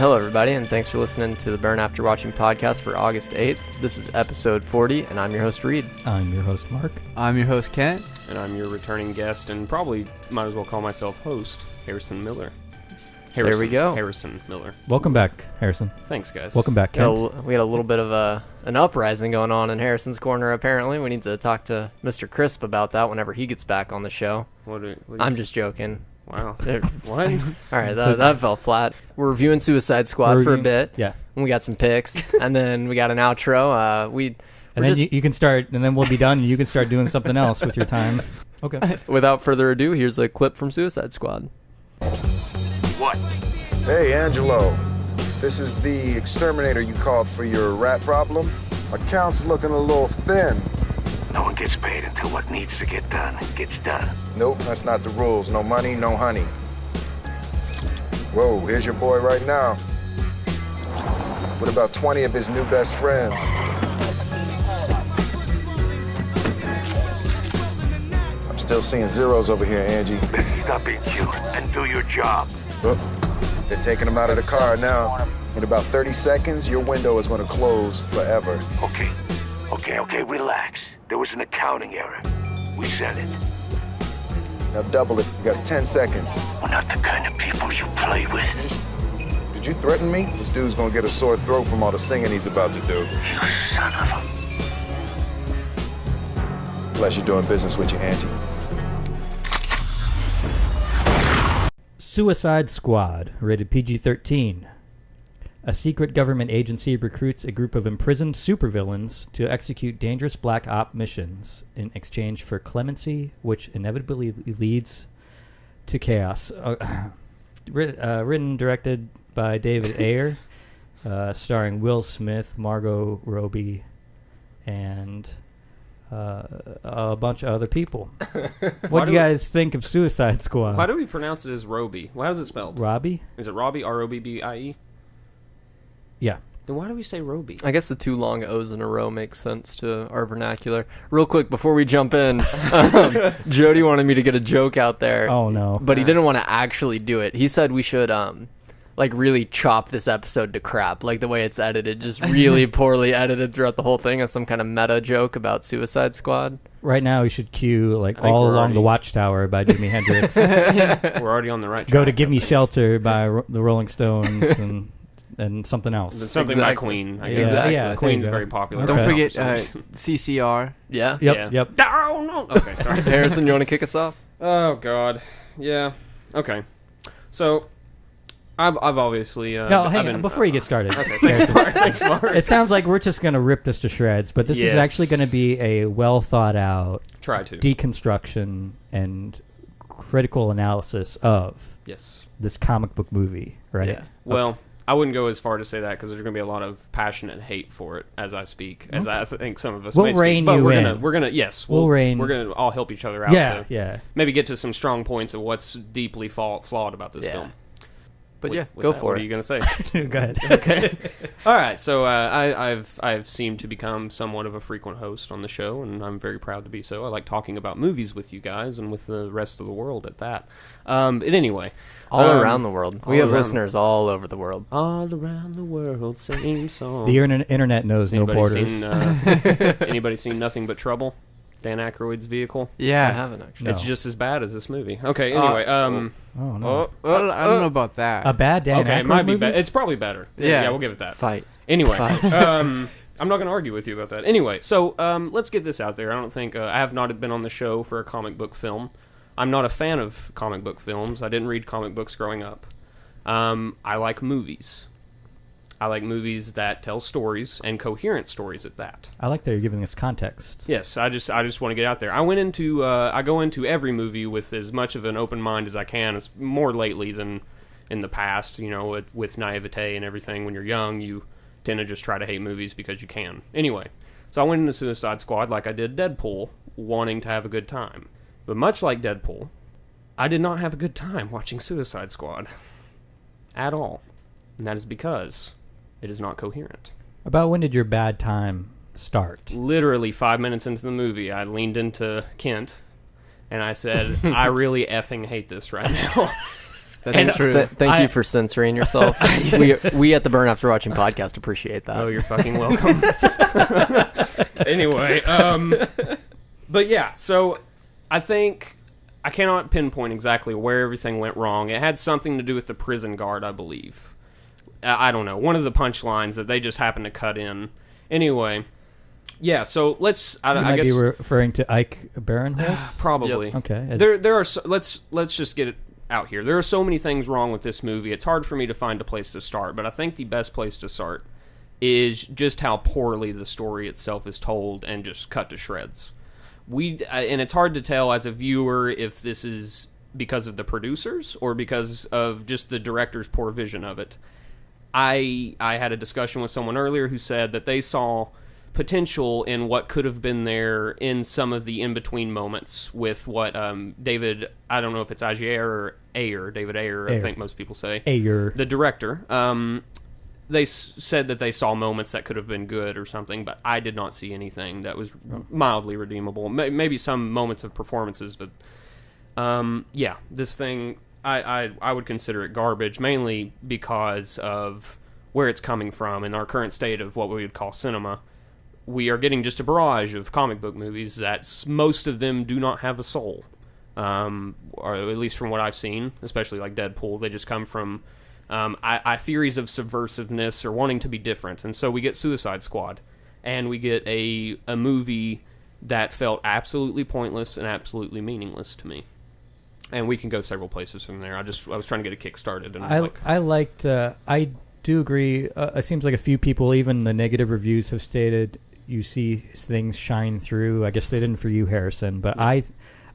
Hello, everybody, and thanks for listening to the Burn After Watching podcast for August 8th. This is episode 40, and I'm your host, Reid. I'm your host, Mark. I'm your host, Kent. And I'm your returning guest, and probably might as well call myself host, Harrison Miller. There we go. Harrison Miller. Welcome back, Harrison. Thanks, guys. Welcome back, Kent. We had a little bit of an uprising going on in Harrison's corner, apparently. We need to talk to Mr. Crisp about that whenever he gets back on the show. I'm just joking. Wow. What? All right, that fell flat. We're reviewing Suicide Squad for a bit. Yeah. And we got some picks, and then we got an outro. You can start, and then we'll be done, and you can start doing something else with your time. Okay. Without further ado, here's a clip from Suicide Squad. What? Hey, Angelo. This is the exterminator you called for your rat problem. Account's looking a little thin. No one gets paid until what needs to get done gets done. Nope, that's not the rules. No money, no honey. Whoa, here's your boy right now. With about 20 of his new best friends. I'm still seeing zeros over here, Angie. This is stop being cute and do your job. Oh, they're taking him out of the car now. In about 30 seconds, your window is going to close forever. Okay, relax. There was an accounting error. We said it. Now double it. You got 10 seconds. We're not the kind of people you play with. Did you threaten me? This dude's gonna get a sore throat from all the singing he's about to do. You son of a... Pleasure doing business with you, Angie. Suicide Squad, rated PG-13. A secret government agency recruits a group of imprisoned supervillains to execute dangerous black op missions in exchange for clemency, which inevitably leads to chaos. Written, directed by David Ayer, starring Will Smith, Margot Robbie, and a bunch of other people. What do you guys think of Suicide Squad? Why do we pronounce it as Robbie? How is it spelled? Robbie? Is it Robbie? R-O-B-B-I-E? Yeah. Then why do we say Robbie? I guess the two long O's in a row makes sense to our vernacular. Real quick, before we jump in, Jody wanted me to get a joke out there. Oh, no. But he didn't want to actually do it. He said we should, really chop this episode to crap. Like the way it's edited, just really poorly edited throughout the whole thing as some kind of meta joke about Suicide Squad. Right now, we should cue, All Along the Watchtower by Jimi Hendrix. We're already on the right track. Go to Give Me Shelter by the Rolling Stones and something else. Something by Queen, I guess. Exactly. Yeah, Queen's very popular. Don't right forget now, CCR. Yeah? Yep. Oh, no. Okay, sorry. Harrison, you want to kick us off? Oh, God. Yeah. Okay. So, I've obviously... hang on. Before you get started. Okay, thanks, Mark. It sounds like we're just going to rip this to shreds, but this is actually going to be a well-thought-out deconstruction and critical analysis of this comic book movie, right? Yeah. Well, I wouldn't go as far to say that because there's going to be a lot of passionate hate for it as I speak, as I think some of us We'll may rein speak. But you we're in. Gonna, we're going to, we're going to all help each other out to maybe get to some strong points of what's deeply flawed about this film. But With go that, for what it. are you going to say? Go ahead. Okay. All right. So I've seemed to become somewhat of a frequent host on the show, and I'm very proud to be so. I like talking about movies with you guys and with the rest of the world at that. But anyway, all around the world. We have listeners all over the world. All around the world, same song. The internet knows no borders. Anybody seen Nothing But Trouble? Dan Aykroyd's vehicle? Yeah. I haven't actually. It's just as bad as this movie. Okay, anyway. Oh, no. I don't know about that. A bad Dan Okay, Aykroyd it might be movie? bad. It's probably better. Yeah. We'll give it that. Fight. Anyway, Fight. I'm not going to argue with you about that. Anyway, so let's get this out there. I don't think I have not been on the show for a comic book film. I'm not a fan of comic book films. I didn't read comic books growing up. I like movies. I like movies that tell stories and coherent stories at that. I like that you're giving us context. Yes, I just want to get out there. I go into every movie with as much of an open mind as I can. It's more lately than in the past, with naivete and everything. When you're young, you tend to just try to hate movies because you can. Anyway, so I went into Suicide Squad like I did Deadpool, wanting to have a good time. But much like Deadpool, I did not have a good time watching Suicide Squad. At all. And that is because it is not coherent. About when did your bad time start? Literally 5 minutes into the movie, I leaned into Kent, and I said, I really effing hate this right now. That's true. Thank you for censoring yourself. we at the Burn After Watching podcast appreciate that. Oh, you're fucking welcome. Anyway, but yeah, so I think I cannot pinpoint exactly where everything went wrong. It had something to do with the prison guard, I believe. I don't know. One of the punchlines that they just happened to cut in. Anyway, yeah. So let's. I guess be referring to Ike Barinholtz. Probably. Yep. Okay. There are. Let's just get it out here. There are so many things wrong with this movie. It's hard for me to find a place to start, but I think the best place to start is just how poorly the story itself is told and just cut to shreds. And it's hard to tell as a viewer if this is because of the producers or because of just the director's poor vision of it. I had a discussion with someone earlier who said that they saw potential in what could have been there in some of the in-between moments with what David, I don't know if it's Ayer or Ayer, David Ayer, I think most people say. Ayer. The director. They said that they saw moments that could have been good or something, but I did not see anything that was mildly redeemable. Maybe some moments of performances, but yeah, this thing, I would consider it garbage, mainly because of where it's coming from in our current state of what we would call cinema. We are getting just a barrage of comic book movies that most of them do not have a soul, or at least from what I've seen, especially like Deadpool. They just come from theories of subversiveness or wanting to be different. And so we get Suicide Squad, and we get a movie that felt absolutely pointless and absolutely meaningless to me. And we can go several places from there. I was trying to get a kick started. And I do agree. It seems like a few people, even the negative reviews, have stated you see things shine through. I guess they didn't for you, Harrison, but yeah.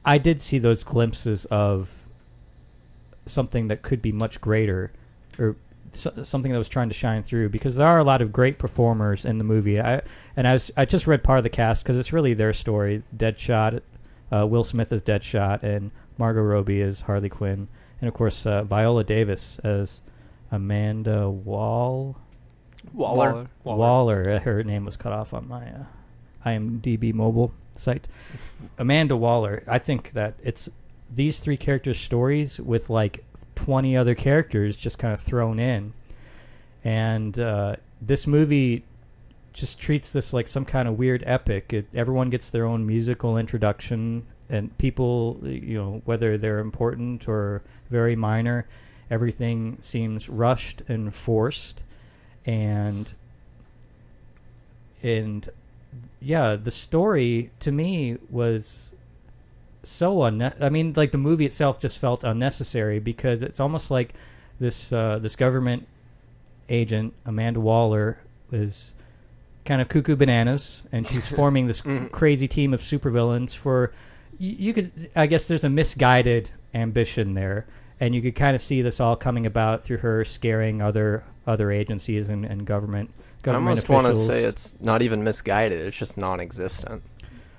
I did see those glimpses of something that could be much greater, or something that was trying to shine through, because there are a lot of great performers in the movie. I just read part of the cast because it's really their story. Deadshot, Will Smith as Deadshot, and Margot Robbie as Harley Quinn, and of course Viola Davis as Amanda Waller. Her name was cut off on my IMDb mobile site. Amanda Waller. I think that it's these three characters' stories with like 20 other characters just kind of thrown in, and this movie just treats this like some kind of weird epic. Everyone gets their own musical introduction, and people, whether they're important or very minor, everything seems rushed and forced, and yeah, the story to me was so the movie itself just felt unnecessary, because it's almost like this government agent, Amanda Waller, is kind of cuckoo bananas, and she's forming this crazy team of supervillains for, you could, I guess there's a misguided ambition there, and you could kind of see this all coming about through her scaring other agencies and government I almost officials. want to say it's not even misguided, it's just non-existent.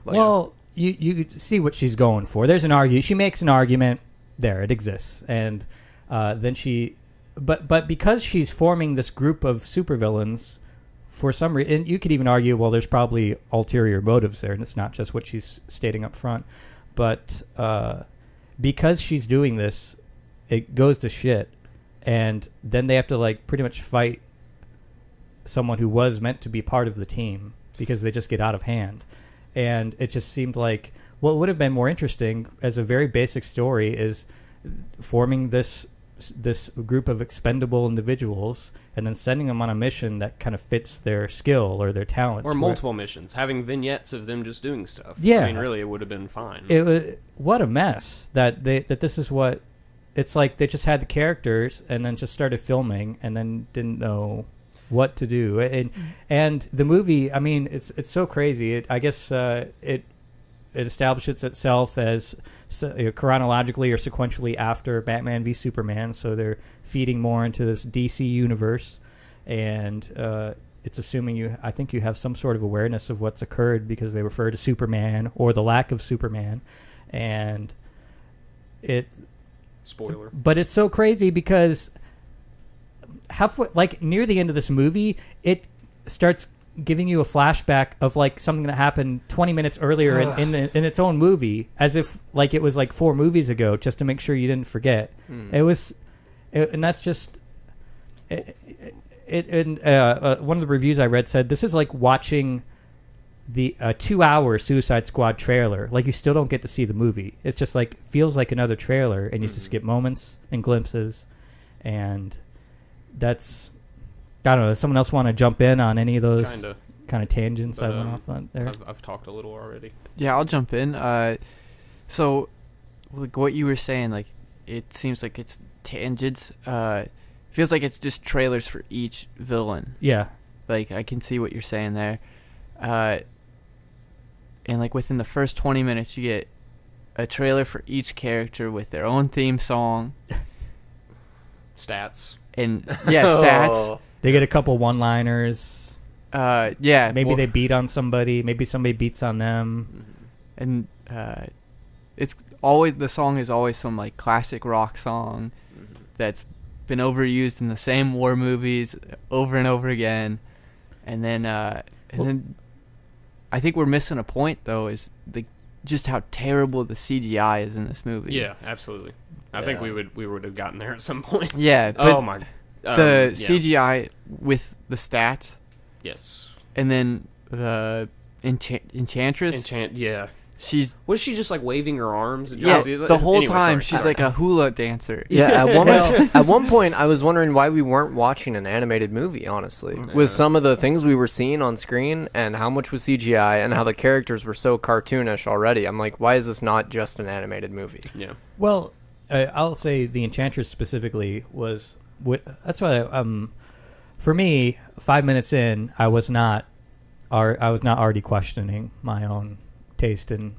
Well, you see what she's going for. There's an argument. She makes an argument. There, it exists. And then but because she's forming this group of supervillains, for some reason, and you could even argue, well, there's probably ulterior motives there, and it's not just what she's stating up front. But because she's doing this, it goes to shit. And then they have to pretty much fight someone who was meant to be part of the team, because they just get out of hand. And it just seemed like what would have been more interesting as a very basic story is forming this group of expendable individuals and then sending them on a mission that kind of fits their skill or their talents. Or multiple missions, having vignettes of them just doing stuff. Yeah. I mean, really, it would have been fine. What a mess that this is what it's like. They just had the characters and then just started filming and then didn't know what to do. And the movie, I mean, it's so crazy. I guess it establishes itself as chronologically or sequentially after Batman v Superman, so they're feeding more into this DC universe, and it's assuming I think you have some sort of awareness of what's occurred, because they refer to Superman or the lack of Superman, and spoiler. But it's so crazy because near the end of this movie, it starts giving you a flashback of something that happened 20 minutes earlier in its own movie, as if it was 4 movies ago, just to make sure you didn't forget. It was And that's just one of the reviews I read said this is like watching the 2-hour Suicide Squad trailer. Like, you still don't get to see the movie. It's just like feels like another trailer, and you just get moments and glimpses, and that's, I don't know. Does someone else want to jump in on any of those kind of tangents I went off on there? I've talked a little already. Yeah, I'll jump in. So, like what you were saying, like it seems like it's tangents. Feels like it's just trailers for each villain. Yeah. Like, I can see what you're saying there. And like within the first 20 minutes, you get a trailer for each character with their own theme song. Stats. And stats. Oh. They get a couple one-liners. Yeah. Maybe they beat on somebody. Maybe somebody beats on them. And it's always, the song is always some like classic rock song that's been overused in the same war movies over and over again. And then I think we're missing a point though, is just how terrible the CGI is in this movie. Yeah, absolutely. I think we would have gotten there at some point. Yeah. Oh my. The CGI with the stats. Yes. And then the Enchantress. Yeah. Was she just like waving her arms? The whole time she's like a hula dancer. Yeah, at one point I was wondering why we weren't watching an animated movie, honestly. With some of the things we were seeing on screen and how much was CGI and how the characters were so cartoonish already. I'm like, why is this not just an animated movie? Yeah. Well, I'll say the Enchantress specifically was... That's why, for me, 5 minutes in, I was not already questioning my own taste in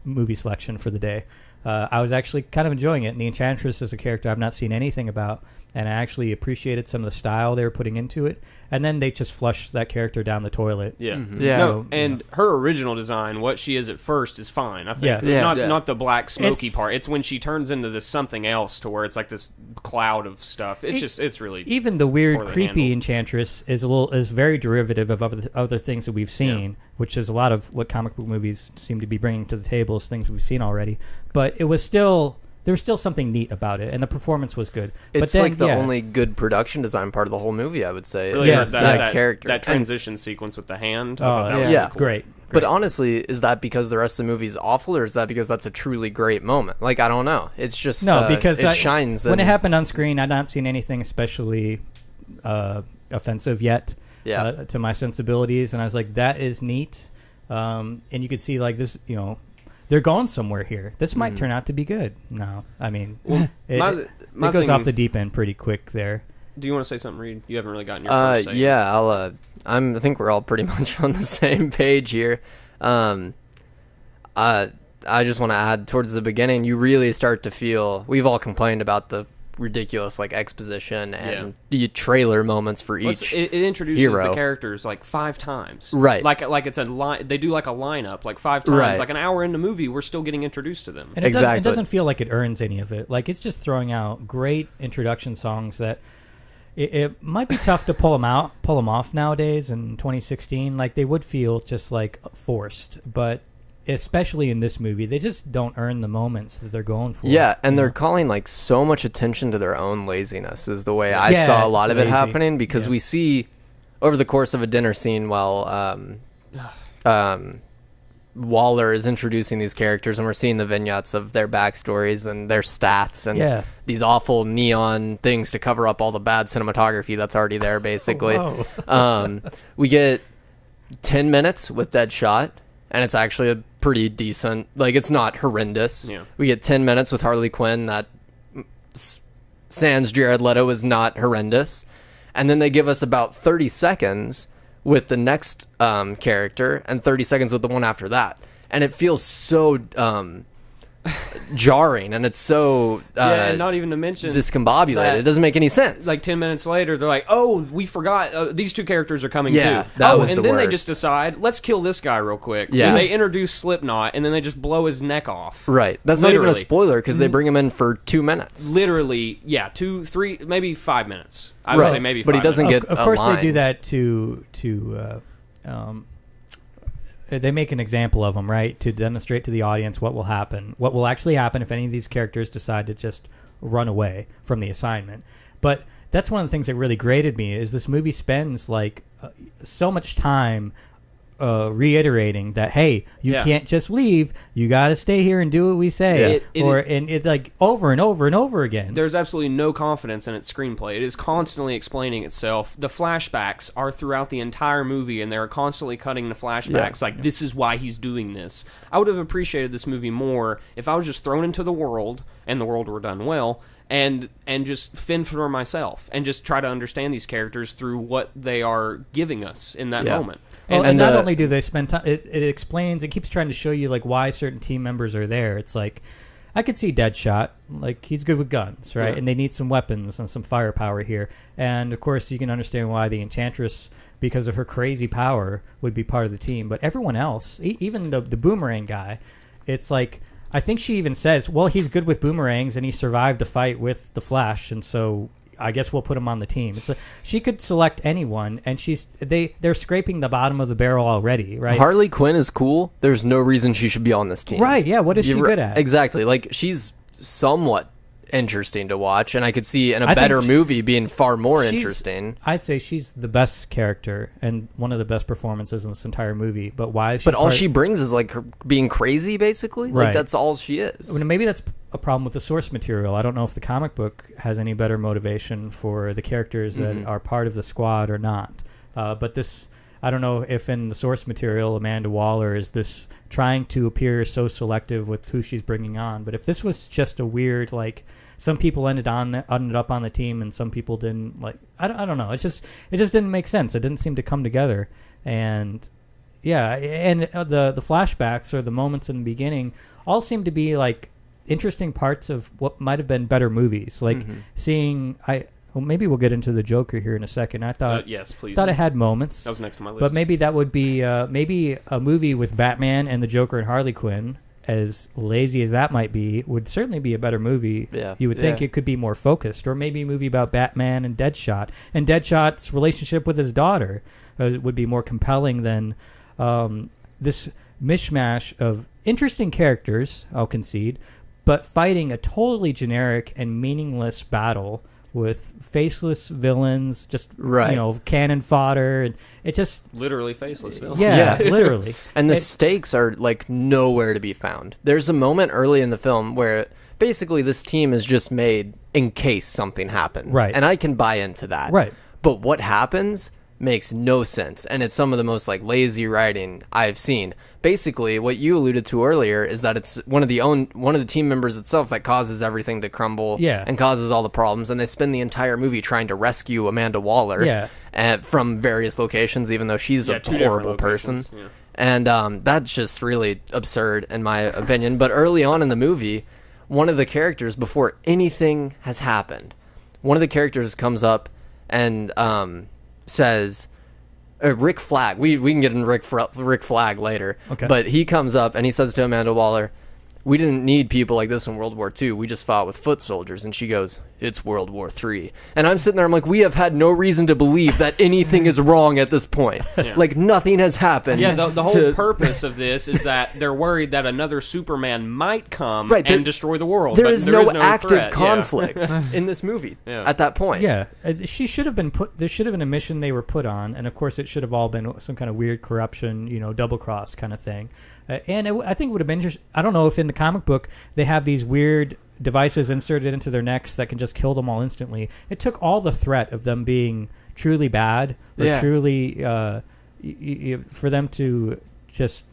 movie selection for the day. I was actually kind of enjoying it, and the Enchantress is a character I've not seen anything about, and I actually appreciated some of the style they were putting into it, and then they just flushed that character down the toilet. Yeah. Mm-hmm. Yeah. No, and her original design, what she is at first, is fine, I think. Yeah. Not the black smoky part. It's when she turns into this something else to where it's like this cloud of stuff. It's really even the weird, poorly creepy handled. Enchantress is very derivative of other things that we've seen, which is a lot of what comic book movies seem to be bringing to the table, is things we've seen already. But it was still... There was still something neat about it, and the performance was good. It's but then, like the only good production design part of the whole movie, I would say. Really, Yeah, is that character. That transition sequence with the hand. Oh, I thought that was yeah. really cool. Great. But honestly, is that because the rest of the movie is awful, or is that because that's a truly great moment? Like, I don't know. It's just because it shines. When it happened on screen, I'd not seen anything especially offensive yet to my sensibilities, and I was like, that is neat. And you could see like this, they're going somewhere here. This might turn out to be good. No, I mean, it goes off the deep end pretty quick there. Do you want to say something, Reid? You haven't really gotten your first say. Yeah, I think we're all pretty much on the same page here. I just want to add, towards the beginning, you really start to feel... We've all complained about the ridiculous exposition and the trailer moments for each it introduces hero. The characters 5 times, right? Like it's a line. They do a lineup 5 times. Right. Like an hour into the movie, we're still getting introduced to them. And it doesn't feel like it earns any of it. Like, it's just throwing out great introduction songs that it might be tough to pull them off nowadays in 2016. Like, they would feel just forced, but especially in this movie, they just don't earn the moments that they're going for. Yeah, and they're calling so much attention to their own laziness is the way I saw a lot of it happening, because we see over the course of a dinner scene while Waller is introducing these characters, and we're seeing the vignettes of their backstories and their stats and these awful neon things to cover up all the bad cinematography that's already there, basically. We get 10 minutes with Deadshot, and it's actually a pretty decent, it's not horrendous. Yeah. We get 10 minutes with Harley Quinn that sans Jared Leto is not horrendous. And then they give us about 30 seconds with the next character and 30 seconds with the one after that. And it feels so jarring, and it's so and not even to mention discombobulated. It doesn't make any sense. 10 minutes later, they're like, "Oh, we forgot these 2 characters are coming too." That was and the then worst. they just decide, let's kill this guy real quick. Yeah. And they introduce Slipknot, and then they just blow his neck off. Right. That's not even a Literally. spoiler, because they bring him in for 2 minutes. Literally, 2, 3, maybe 5 minutes. I would say maybe 5 But he doesn't minutes. get Of a course, line. they do that to they make an example of him, right, to demonstrate to the audience what will actually happen if any of these characters decide to just run away from the assignment. But that's one of the things that really grated me is this movie spends like so much time reiterating that, hey, you can't just leave. You got to stay here and do what we say. And it like over and over and over again. There's absolutely no confidence in its screenplay. It is constantly explaining itself. The flashbacks are throughout the entire movie, and they're constantly cutting the flashbacks. Like, this is why he's doing this. I would have appreciated this movie more if I was just thrown into the world, and the world were done well, and just fend for myself, and just try to understand these characters through what they are giving us in that moment. And not only do they spend time, it explains, it keeps trying to show you like why certain team members are there. It's like, I could see Deadshot, like he's good with guns, right? Yeah. And they need some weapons and some firepower here. And of course, you can understand why the Enchantress, because of her crazy power, would be part of the team. But everyone else, even the boomerang guy, it's like, I think she even says, well, he's good with boomerangs and he survived a fight with the Flash, and so I guess we'll put him on the team. It's she could select anyone, and they're scraping the bottom of the barrel already, right? Harley Quinn is cool. There's no reason she should be on this team. Right, yeah, what is she good at? Exactly. Like, she's somewhat interesting to watch, and I could see in a better movie being far more interesting. I'd say she's the best character and one of the best performances in this entire movie. But why is she? But all she brings is like her being crazy, basically. Right. Like, that's all she is. I mean, maybe that's a problem with the source material. I don't know if the comic book has any better motivation for the characters that are part of the squad or not. But this, I don't know if in the source material Amanda Waller is this trying to appear so selective with who she's bringing on. But if this was just a weird, like, some people ended up on the team and some people didn't, like, I don't know. It just didn't make sense. It didn't seem to come together. And yeah, and the flashbacks or the moments in the beginning all seem to be like interesting parts of what might have been better movies. Like seeing, well, maybe we'll get into the Joker here in a second. I thought, yes, please. Thought it had moments. That was next to my list. But maybe that would be maybe a movie with Batman and the Joker and Harley Quinn, as lazy as that might be, would certainly be a better movie. Yeah. You would think it could be more focused. Or maybe a movie about Batman and Deadshot. And Deadshot's relationship with his daughter would be more compelling than this mishmash of interesting characters, I'll concede, but fighting a totally generic and meaningless battle with faceless villains, just cannon fodder, and it just literally faceless villains. Yeah, literally. And the stakes are like nowhere to be found. There's a moment early in the film where basically this team is just made in case something happens, right? And I can buy into that, right? But what happens makes no sense, and it's some of the most like lazy writing I've seen. Basically, what you alluded to earlier is that it's one of the team members itself that causes everything to crumble, and causes all the problems. And they spend the entire movie trying to rescue Amanda Waller, from various locations, even though she's a horrible person. Yeah. And that's just really absurd, in my opinion. But early on in the movie, one of the characters, before anything has happened, one of the characters comes up and says, Rick Flag. We can get into Rick Flag later. Okay. But he comes up and he says to Amanda Waller, "We didn't need people like this in World War II. We just fought with foot soldiers." And she goes, "It's World War III." And I'm sitting there, I'm like, we have had no reason to believe that anything is wrong at this point. Yeah. Like, nothing has happened. Yeah, the whole purpose of this is that they're worried that another Superman might come and destroy the world. There is no active conflict in this movie at that point. Yeah, she should have been put. There should have been a mission they were put on, and of course it should have all been some kind of weird corruption, double cross kind of thing. And I think it would have been interesting. I don't know if in the comic book they have these weird devices inserted into their necks that can just kill them all instantly. It took all the threat of them being truly bad or truly for them to just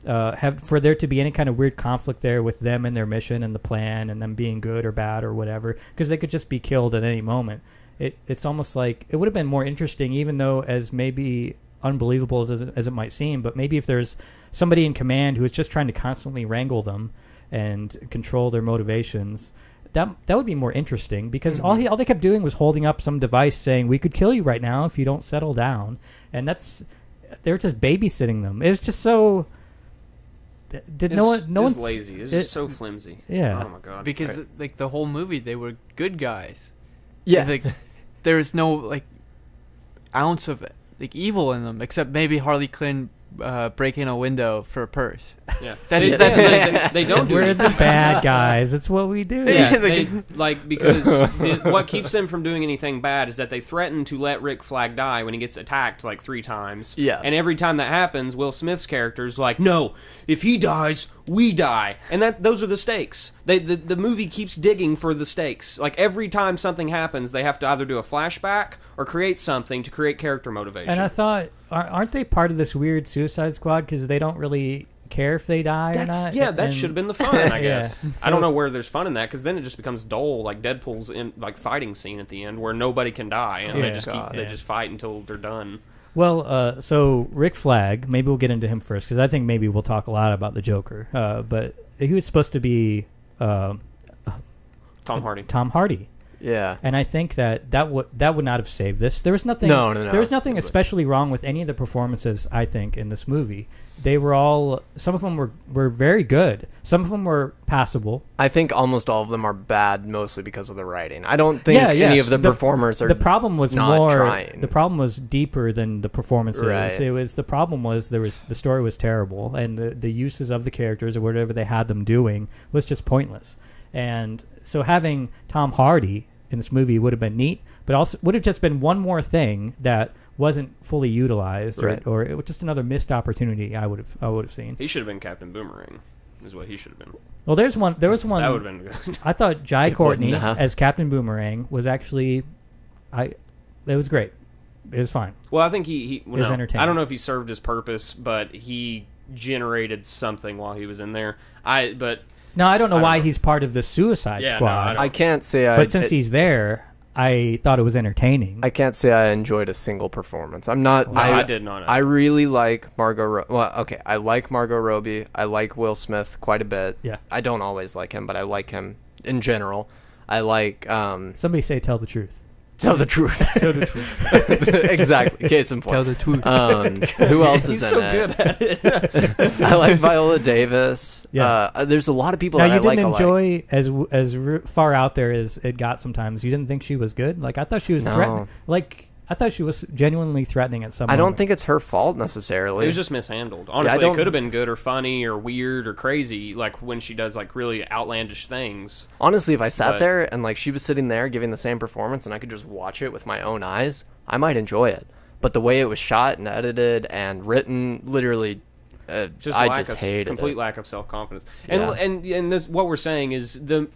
for there to be any kind of weird conflict there with them and their mission and the plan and them being good or bad or whatever, because they could just be killed at any moment. It's almost like it would have been more interesting, even though as maybe unbelievable as it might seem, but maybe if there's somebody in command who is just trying to constantly wrangle them and control their motivations, that would be more interesting, because all they kept doing was holding up some device saying, "We could kill you right now if you don't settle down," and they're just babysitting them. It was just so. No one's lazy. It's just so flimsy. Yeah. Oh my god. Because like the whole movie, they were good guys. Yeah. Like, there was no like ounce of like evil in them, except maybe Harley Quinn breaking a window for a purse. Yeah, They don't do We're anything the bad guys. It's what we do. Yeah, because what keeps them from doing anything bad is that they threaten to let Rick Flag die when he gets attacked like 3 times. Yeah. And every time that happens, Will Smith's character's like, no, if he dies, we die. And those are the stakes. The movie keeps digging for the stakes. Like every time something happens, they have to either do a flashback or create something to create character motivation. And I thought, aren't they part of this weird Suicide Squad because they don't really care if they die or not? Yeah, that should have been the fun, I guess. Yeah. I don't know where there's fun in that, because then it just becomes dull, like Deadpool's in like fighting scene at the end where nobody can die, and they just fight until they're done. Well, so Rick Flag, maybe we'll get into him first, because I think maybe we'll talk a lot about the Joker. But he was supposed to be Tom Hardy. Tom Hardy. Yeah, and I think that would not have saved this. There was nothing. No. There was nothing especially wrong with any of the performances. I think in this movie, they were all. Some of them were very good. Some of them were passable. I think almost all of them are bad, mostly because of the writing. I don't think any of the performers are. The problem was not more. trying. The problem was deeper than the performances. Right. It was the problem was the story was terrible, and the uses of the characters or whatever they had them doing was just pointless. And so having Tom Hardy in this movie would have been neat, but also would have just been one more thing that wasn't fully utilized, right. or it was just another missed opportunity. I would have seen. He should have been Captain Boomerang, is what he should have been. Well, there was one. That would have been good. I thought Jai Courtney as Captain Boomerang was actually, it was great. It was fine. Well, I think he was entertaining. I don't know if he served his purpose, but he generated something while he was in there. No, I don't know why he's part of the Suicide Squad. I can't say. But since he's there, I thought it was entertaining. I can't say I enjoyed a single performance. I'm not. No, I did not. I really like Margot. Well, okay, I like Margot Robbie. I like Will Smith quite a bit. Yeah. I don't always like him, but I like him in general. I like. Somebody say tell the truth. Tell the truth. Tell the truth. Exactly. Case in point. Tell the truth. Who else is He's in so it? good at it. I like Viola Davis. Yeah. There's a lot of people Now that you I like. didn't enjoy as far out there as it got. Sometimes you didn't think she was good. Like I thought she was threatening. Like I thought she was genuinely threatening at some. I don't moments. think it's her fault necessarily. It was just mishandled. Honestly, it could have been good or funny or weird or crazy, like when she does like really outlandish things. Honestly, if I sat there and like she was sitting there giving the same performance and I could just watch it with my own eyes, I might enjoy it. But the way it was shot and edited and written, literally, I just hated it. Complete lack of self-confidence. And this, what we're saying is the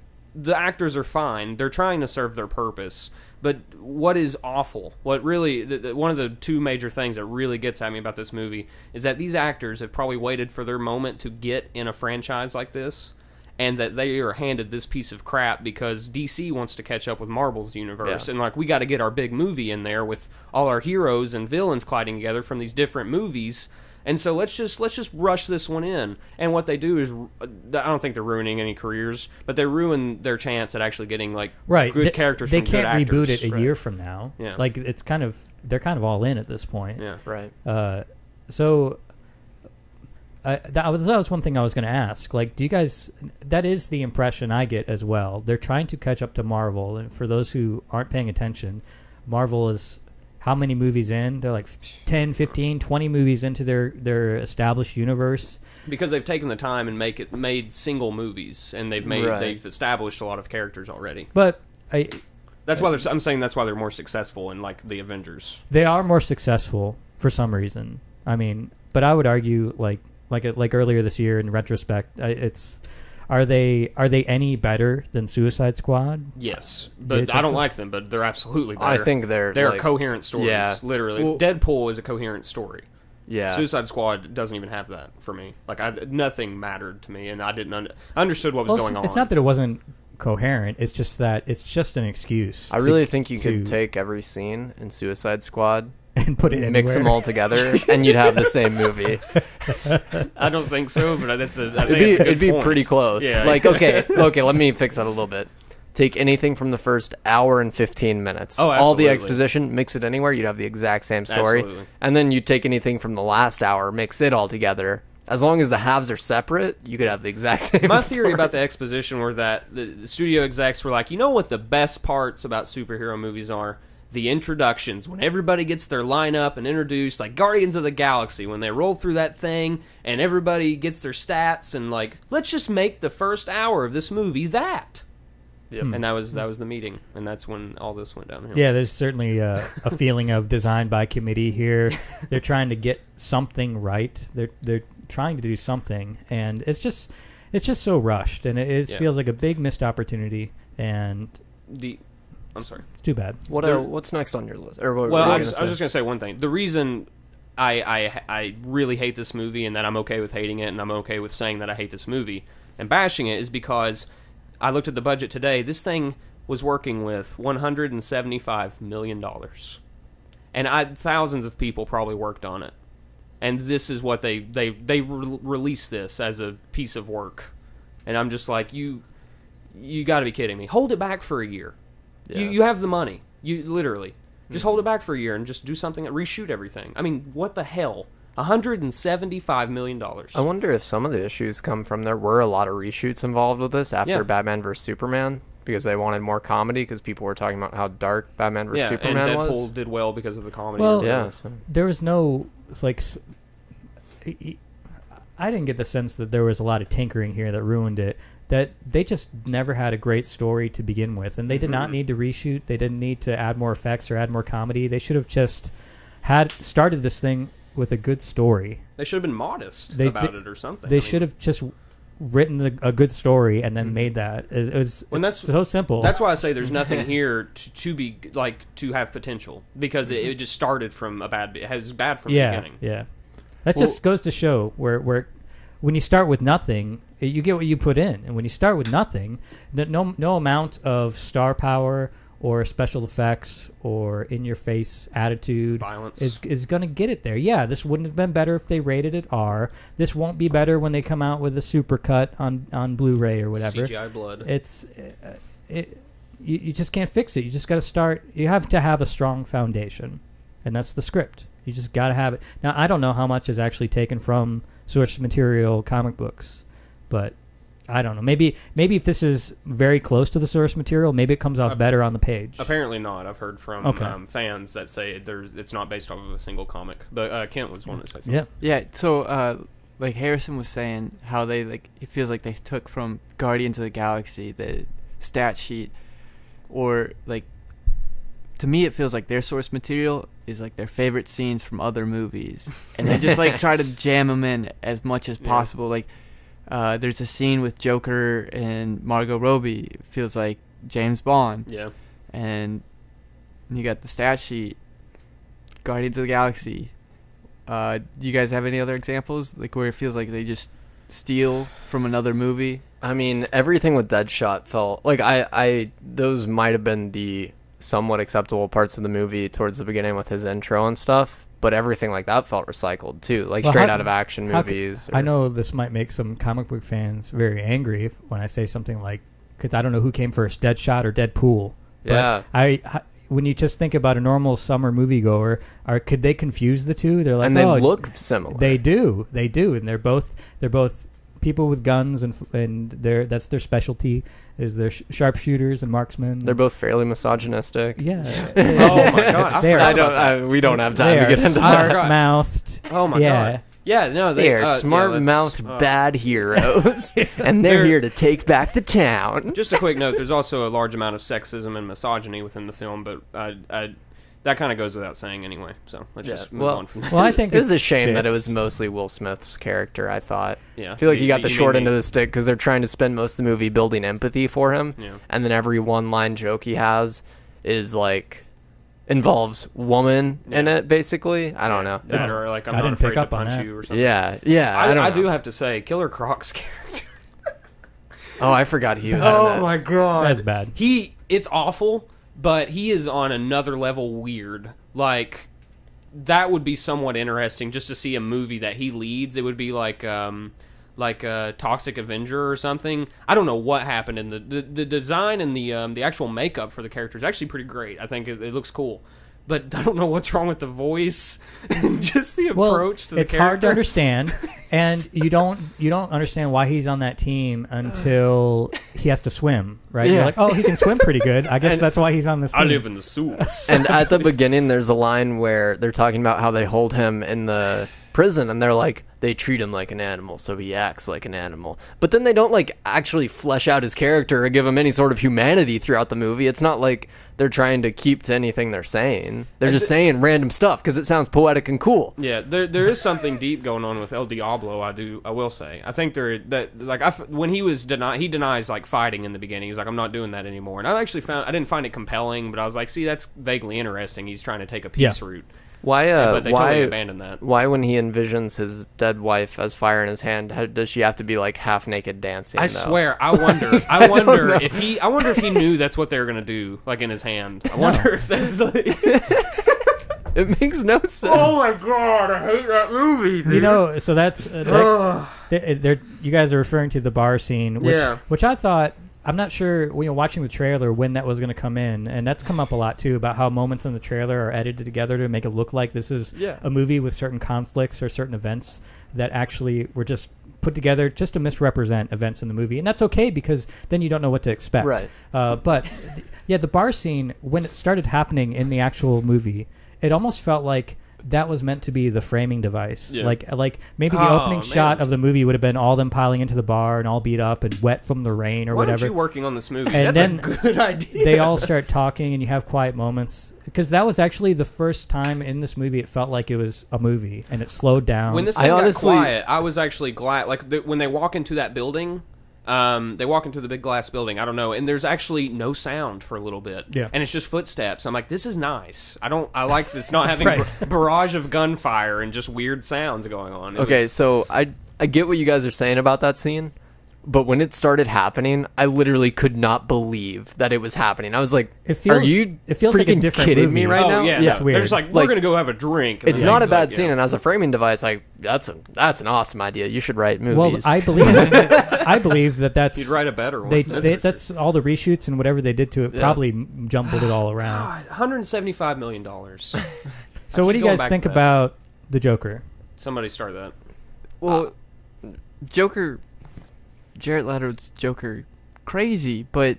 actors are fine. They're trying to serve their purpose. But what is awful, what really, one of the two major things that really gets at me about this movie is that these actors have probably waited for their moment to get in a franchise like this, and that they are handed this piece of crap because DC wants to catch up with Marvel's universe. Yeah. And like, we got to get our big movie in there with all our heroes and villains colliding together from these different movies. And so let's just rush this one in. And what they do is, I don't think they're ruining any careers, but they ruin their chance at actually getting like good characters. They from can't good actors. reboot it a year from now. Yeah. Like it's they're kind of all in at this point. Yeah, right. So that was one thing I was going to ask. Like, do you guys? That is the impression I get as well. They're trying to catch up to Marvel, and for those who aren't paying attention, Marvel is. How many movies in? They're like 10, 15, 20 movies into their established universe. Because they've taken the time and made single movies, and they've established a lot of characters already. But I'm saying that's why they're more successful in like the Avengers. They are more successful for some reason. I mean, but I would argue like earlier this year in retrospect, Are they any better than Suicide Squad? Yes, but I don't like them. But they're absolutely better. I think they're like, coherent stories. Yeah. Literally, Deadpool is a coherent story. Yeah, Suicide Squad doesn't even have that for me. Like nothing mattered to me, and I didn't understood what was going on. It's not that it wasn't coherent. It's just that it's just an excuse. I really think you could take every scene in Suicide Squad and put it mix them all together, and you'd have the same movie. I don't think so, but it'd be pretty close. Yeah. Like, okay, let me fix that a little bit. Take anything from the first hour and 15 minutes. Oh, all the exposition, mix it anywhere, you'd have the exact same story. Absolutely. And then you take anything from the last hour, mix it all together. As long as the halves are separate, you could have the exact same My story. theory about the exposition were that the studio execs were like, you know what the best parts about superhero movies are? the introductions, when everybody gets their lineup and introduced, like Guardians of the Galaxy, when they roll through that thing and everybody gets their stats and like, let's just make the first hour of this movie that. Yep. And that was the meeting, and that's when all this went downhill. Yeah, there's certainly a feeling of design by committee here. They're trying to get something right. They're trying to do something, and it's just so rushed, and it feels like a big missed opportunity. And I'm sorry, it's too bad. What's next on your list? Or I was just gonna say one thing. The reason I really hate this movie, and that I'm okay with hating it, and I'm okay with saying that I hate this movie and bashing it, is because I looked at the budget today. This thing was working with $175 million. And thousands of people probably worked on it. And this is what they released this as a piece of work. And I'm just like, you got to be kidding me. Hold it back for a year. Yeah. You have the money. You literally. Just hold it back for a year and just do something, reshoot everything. I mean, what the hell? $175 million. I wonder if some of the issues come from there were a lot of reshoots involved with this after Batman vs. Superman, because they wanted more comedy, because people were talking about how dark Batman vs. Superman was. And Deadpool did well because of the comedy. Well, there was no, like, I didn't get the sense that there was a lot of tinkering here that ruined it. That they just never had a great story to begin with, and they did not need to reshoot. They didn't need to add more effects or add more comedy. They should have just started this thing with a good story. They should have been modest about it or something. They should have just written a good story and then made that. It's so simple. That's why I say there's nothing here to be like to have potential, because it just started from it has bad from the beginning. Yeah, that just goes to show where when you start with nothing, you get what you put in, and when you start with nothing, no amount of star power or special effects or in-your-face attitude violence is going to get it there. Yeah, this wouldn't have been better if they rated it R. This won't be better when they come out with a supercut on Blu-ray or whatever. CGI blood. You just can't fix it. You just got to start. You have to have a strong foundation, and that's the script. You just got to have it. Now, I don't know how much is actually taken from source material comic books, but I don't know. Maybe if this is very close to the source material, maybe it comes off better on the page. Apparently not. I've heard from fans that say it's not based off of a single comic. But Kent was one that said something. Yeah. So like Harrison was saying, how they it feels like they took from Guardians of the Galaxy the stat sheet, or like to me it feels like their source material is like their favorite scenes from other movies, and they just like try to jam them in as much as possible. Like. There's a scene with Joker and Margot Robbie. It feels like James Bond. Yeah. And you got the stat sheet, Guardians of the Galaxy. Do you guys have any other examples, like where it feels like they just steal from another movie? I mean, everything with Deadshot felt like those might have been the somewhat acceptable parts of the movie towards the beginning with his intro and stuff. But everything like that felt recycled too, like straight out of action movies. I know this might make some comic book fans very angry when I say something like, because I don't know who came first, Deadshot or Deadpool. But yeah. When you just think about a normal summer moviegoer, could they confuse the two? They're like, and they look similar. They do, and they're both people with guns, and that's their specialty, is they're sharpshooters and marksmen. They're both fairly misogynistic. Yeah. Oh my god! We don't have time to get into that. Smart-mouthed. Oh my god! Yeah, no, they are smart-mouthed bad heroes, and they're here to take back the town. Just a quick note: there's also a large amount of sexism and misogyny within the film, but that kind of goes without saying anyway. So let's just move on from that. Well, I think it was a shame that it was mostly Will Smith's character. I thought. Yeah, I feel like he got the short end of the stick because they're trying to spend most of the movie building empathy for him, and then every one-line joke he has is like involves woman in it. Basically, I don't know. That or like I'm not afraid to punch you or something. Yeah. I do have to say, Killer Croc's character. Oh, I forgot he was. Oh my god, that's bad. It's awful. But he is on another level weird. Like, that would be somewhat interesting just to see a movie that he leads. It would be like a Toxic Avenger or something. I don't know what happened in the design and the actual makeup for the character is actually pretty great. I think it looks cool. but I don't know what's wrong with the voice and just the approach to the it's character. hard to understand, and you don't understand why he's on that team until he has to swim, right? Yeah. You're like, oh, he can swim pretty good. I guess that's why he's on this team. I live in the sewers. And at the beginning, there's a line where they're talking about how they hold him in the prison, and they're like, they treat him like an animal, so he acts like an animal. But then they don't like actually flesh out his character or give him any sort of humanity throughout the movie. It's not like they're trying to keep to anything they're saying. They're just saying random stuff because it sounds poetic and cool. Yeah, there is something deep going on with El Diablo. I will say. I think when he denies like fighting in the beginning. He's like, I'm not doing that anymore. And I didn't find it compelling, but I was like, see, that's vaguely interesting. He's trying to take a peace route. Why? But they totally abandoned that. Why, when he envisions his dead wife as fire in his hand, does she have to be like half naked dancing? I swear, I wonder if he knew that's what they were gonna do, like in his hand. I wonder if that's like. It makes no sense. Oh my god, I hate that movie. Dude. You know, so that's you guys are referring to the bar scene, which I thought. I'm not sure, watching the trailer, when that was going to come in, and that's come up a lot too, about how moments in the trailer are edited together to make it look like this is a movie with certain conflicts or certain events that actually were just put together just to misrepresent events in the movie. And that's okay, because then you don't know what to expect. Right. But the bar scene, when it started happening in the actual movie, it almost felt like that was meant to be the framing device. Yeah. Like maybe the opening shot of the movie would have been all them piling into the bar and all beat up and wet from the rain or whatever. Why aren't you working on this movie? And that's then a good idea. They all start talking and you have quiet moments. Because that was actually the first time in this movie it felt like it was a movie, and it slowed down. When this thing got quiet, I was actually glad. Like when they walk into that building, they walk into the big glass building. I don't know, and there's actually no sound for a little bit. Yeah, and it's just footsteps. I'm like, this is nice. I like this not having right. barrage of gunfire and just weird sounds going on. So I get what you guys are saying about that scene, but when it started happening, I literally could not believe that it was happening. I was like, it feels like a different kidding movie. me right now? Yeah, it's weird. They're just like, we're going to go have a drink. It's not a bad scene, and as a framing device, that's an awesome idea. You should write movies. Well, I believe that's... You'd write a better one. That's all the reshoots and whatever they did to it probably jumbled it all around. God, $175 million. So what do you guys think about the Joker? Somebody start that. Well, Joker... Jared Leto's Joker, crazy, but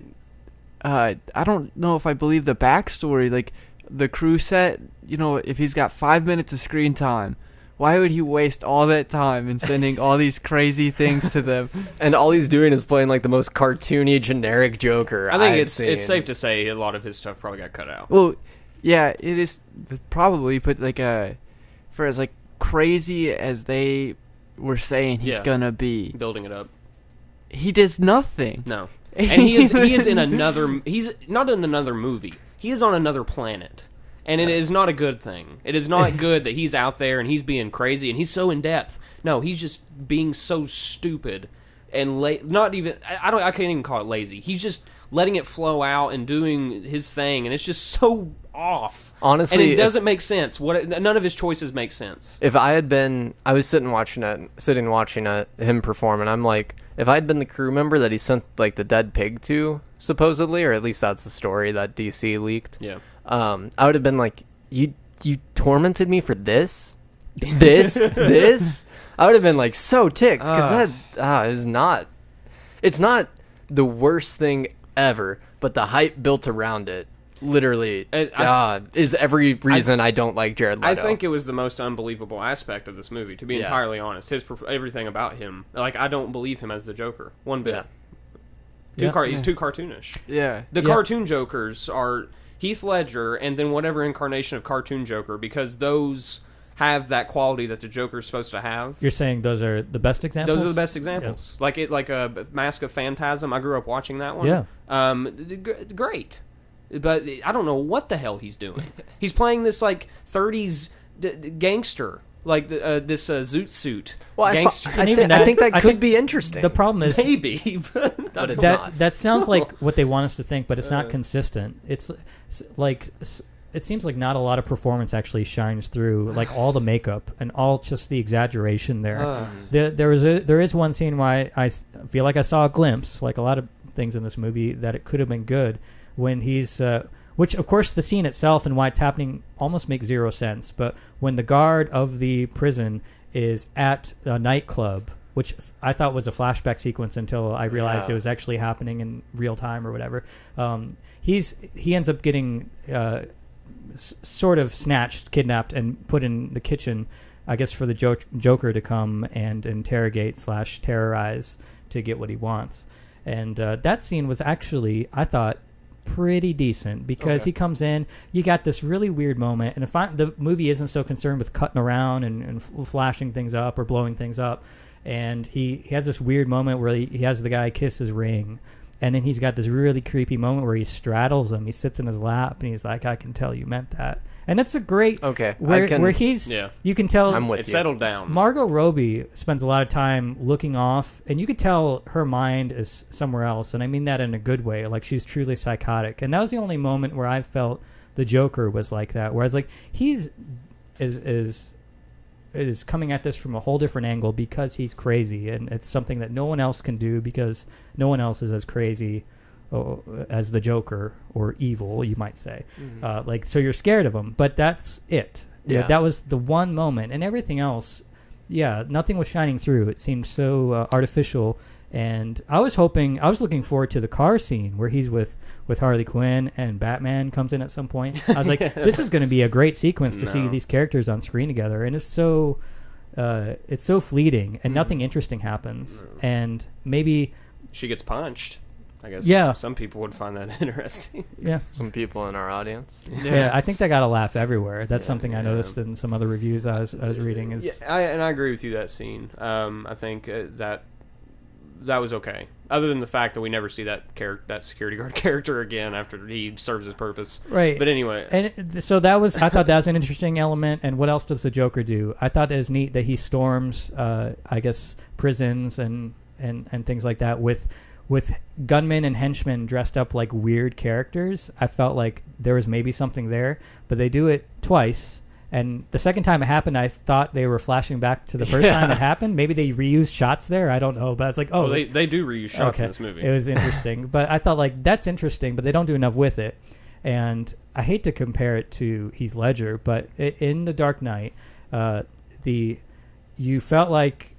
I don't know if I believe the backstory. Like the crew set, if he's got 5 minutes of screen time, why would he waste all that time in sending all these crazy things to them? And all he's doing is playing like the most cartoony, generic Joker. I think it's safe to say a lot of his stuff probably got cut out. Well, yeah, it is probably, but for as like crazy as they were saying he's gonna be, building it up. He does nothing. No. And he is in another... He's not in another movie. He is on another planet. And it is not a good thing. It is not good that he's out there and he's being crazy and he's so in-depth. No, he's just being so stupid and not even... I can't even call it lazy. He's just letting it flow out and doing his thing, and it's just so off. Honestly, and it doesn't make sense. None of his choices make sense. If I was sitting watching him perform, and I'm like, if I had been the crew member that he sent like the dead pig to, supposedly, or at least that's the story that DC leaked. Yeah. I would have been like, you tormented me for this. This. I would have been like so ticked because that is not. It's not the worst thing ever, but the hype built around it. Literally, is every reason I don't like Jared Leto. I think it was the most unbelievable aspect of this movie, to be entirely honest. Everything about him. Like, I don't believe him as the Joker. One bit. He's too cartoonish. Yeah. The cartoon Jokers are Heath Ledger and then whatever incarnation of cartoon Joker, because those have that quality that the Joker's supposed to have. You're saying those are the best examples? Those are the best examples. Yeah. Like a Mask of Phantasm. I grew up watching that one. Yeah. Great. But I don't know what the hell he's doing. He's playing this like 30s gangster, like this zoot suit gangster. I think that could be interesting. The problem is maybe, but it's not. That sounds like what they want us to think, but it's not consistent. It's like it seems like not a lot of performance actually shines through, like all the makeup and all just the exaggeration there. There is one scene why I feel like I saw a glimpse, like a lot of things in this movie, that it could have been good. When he's which of course the scene itself and why it's happening almost makes zero sense. But when the guard of the prison is at a nightclub, which I thought was a flashback sequence until I realized it was actually happening in real time or whatever. He ends up getting sort of snatched, kidnapped, and put in the kitchen, I guess, for the Joker to come and interrogate / terrorize to get what he wants. And that scene was actually, I thought, pretty decent because he comes in, you got this really weird moment, and the movie isn't so concerned with cutting around and flashing things up or blowing things up. And he has this weird moment where he has the guy kiss his ring. And then he's got this really creepy moment where he straddles him. He sits in his lap and he's like, I can tell you meant that. And that's a great... Where he's... Yeah. You can tell... I'm with you. Settled down. Margot Robbie spends a lot of time looking off. And you could tell her mind is somewhere else. And I mean that in a good way. Like, she's truly psychotic. And that was the only moment where I felt the Joker was like that. Whereas, like, he's... is coming at this from a whole different angle because he's crazy, and it's something that no one else can do because no one else is as crazy as the Joker, or evil, you might say. So you're scared of him, but that's it. Yeah, that was the one moment, and everything else, nothing was shining through. It seemed so artificial. And I was looking forward to the car scene where he's with Harley Quinn and Batman comes in at some point. I was like, this is going to be a great sequence to see these characters on screen together. And it's so fleeting and nothing interesting happens. And maybe she gets punched. I guess some people would find that interesting. Yeah. Some people in our audience. Yeah, I think they got a laugh everywhere. That's something I noticed in some other reviews I was reading. I agree with you, that scene. I think that was okay. Other than the fact that we never see that security guard character again after he serves his purpose. Right. But anyway. And so I thought that was an interesting element. And what else does the Joker do? I thought it was neat that he storms, I guess, prisons and things like that with gunmen and henchmen dressed up like weird characters. I felt like there was maybe something there, but they do it twice. And the second time it happened, I thought they were flashing back to the first time it happened. Maybe they reused shots there. I don't know. But it's like, they do reuse shots in this movie. It was interesting. But I thought, like, that's interesting, but they don't do enough with it. And I hate to compare it to Heath Ledger, but in The Dark Knight, you felt like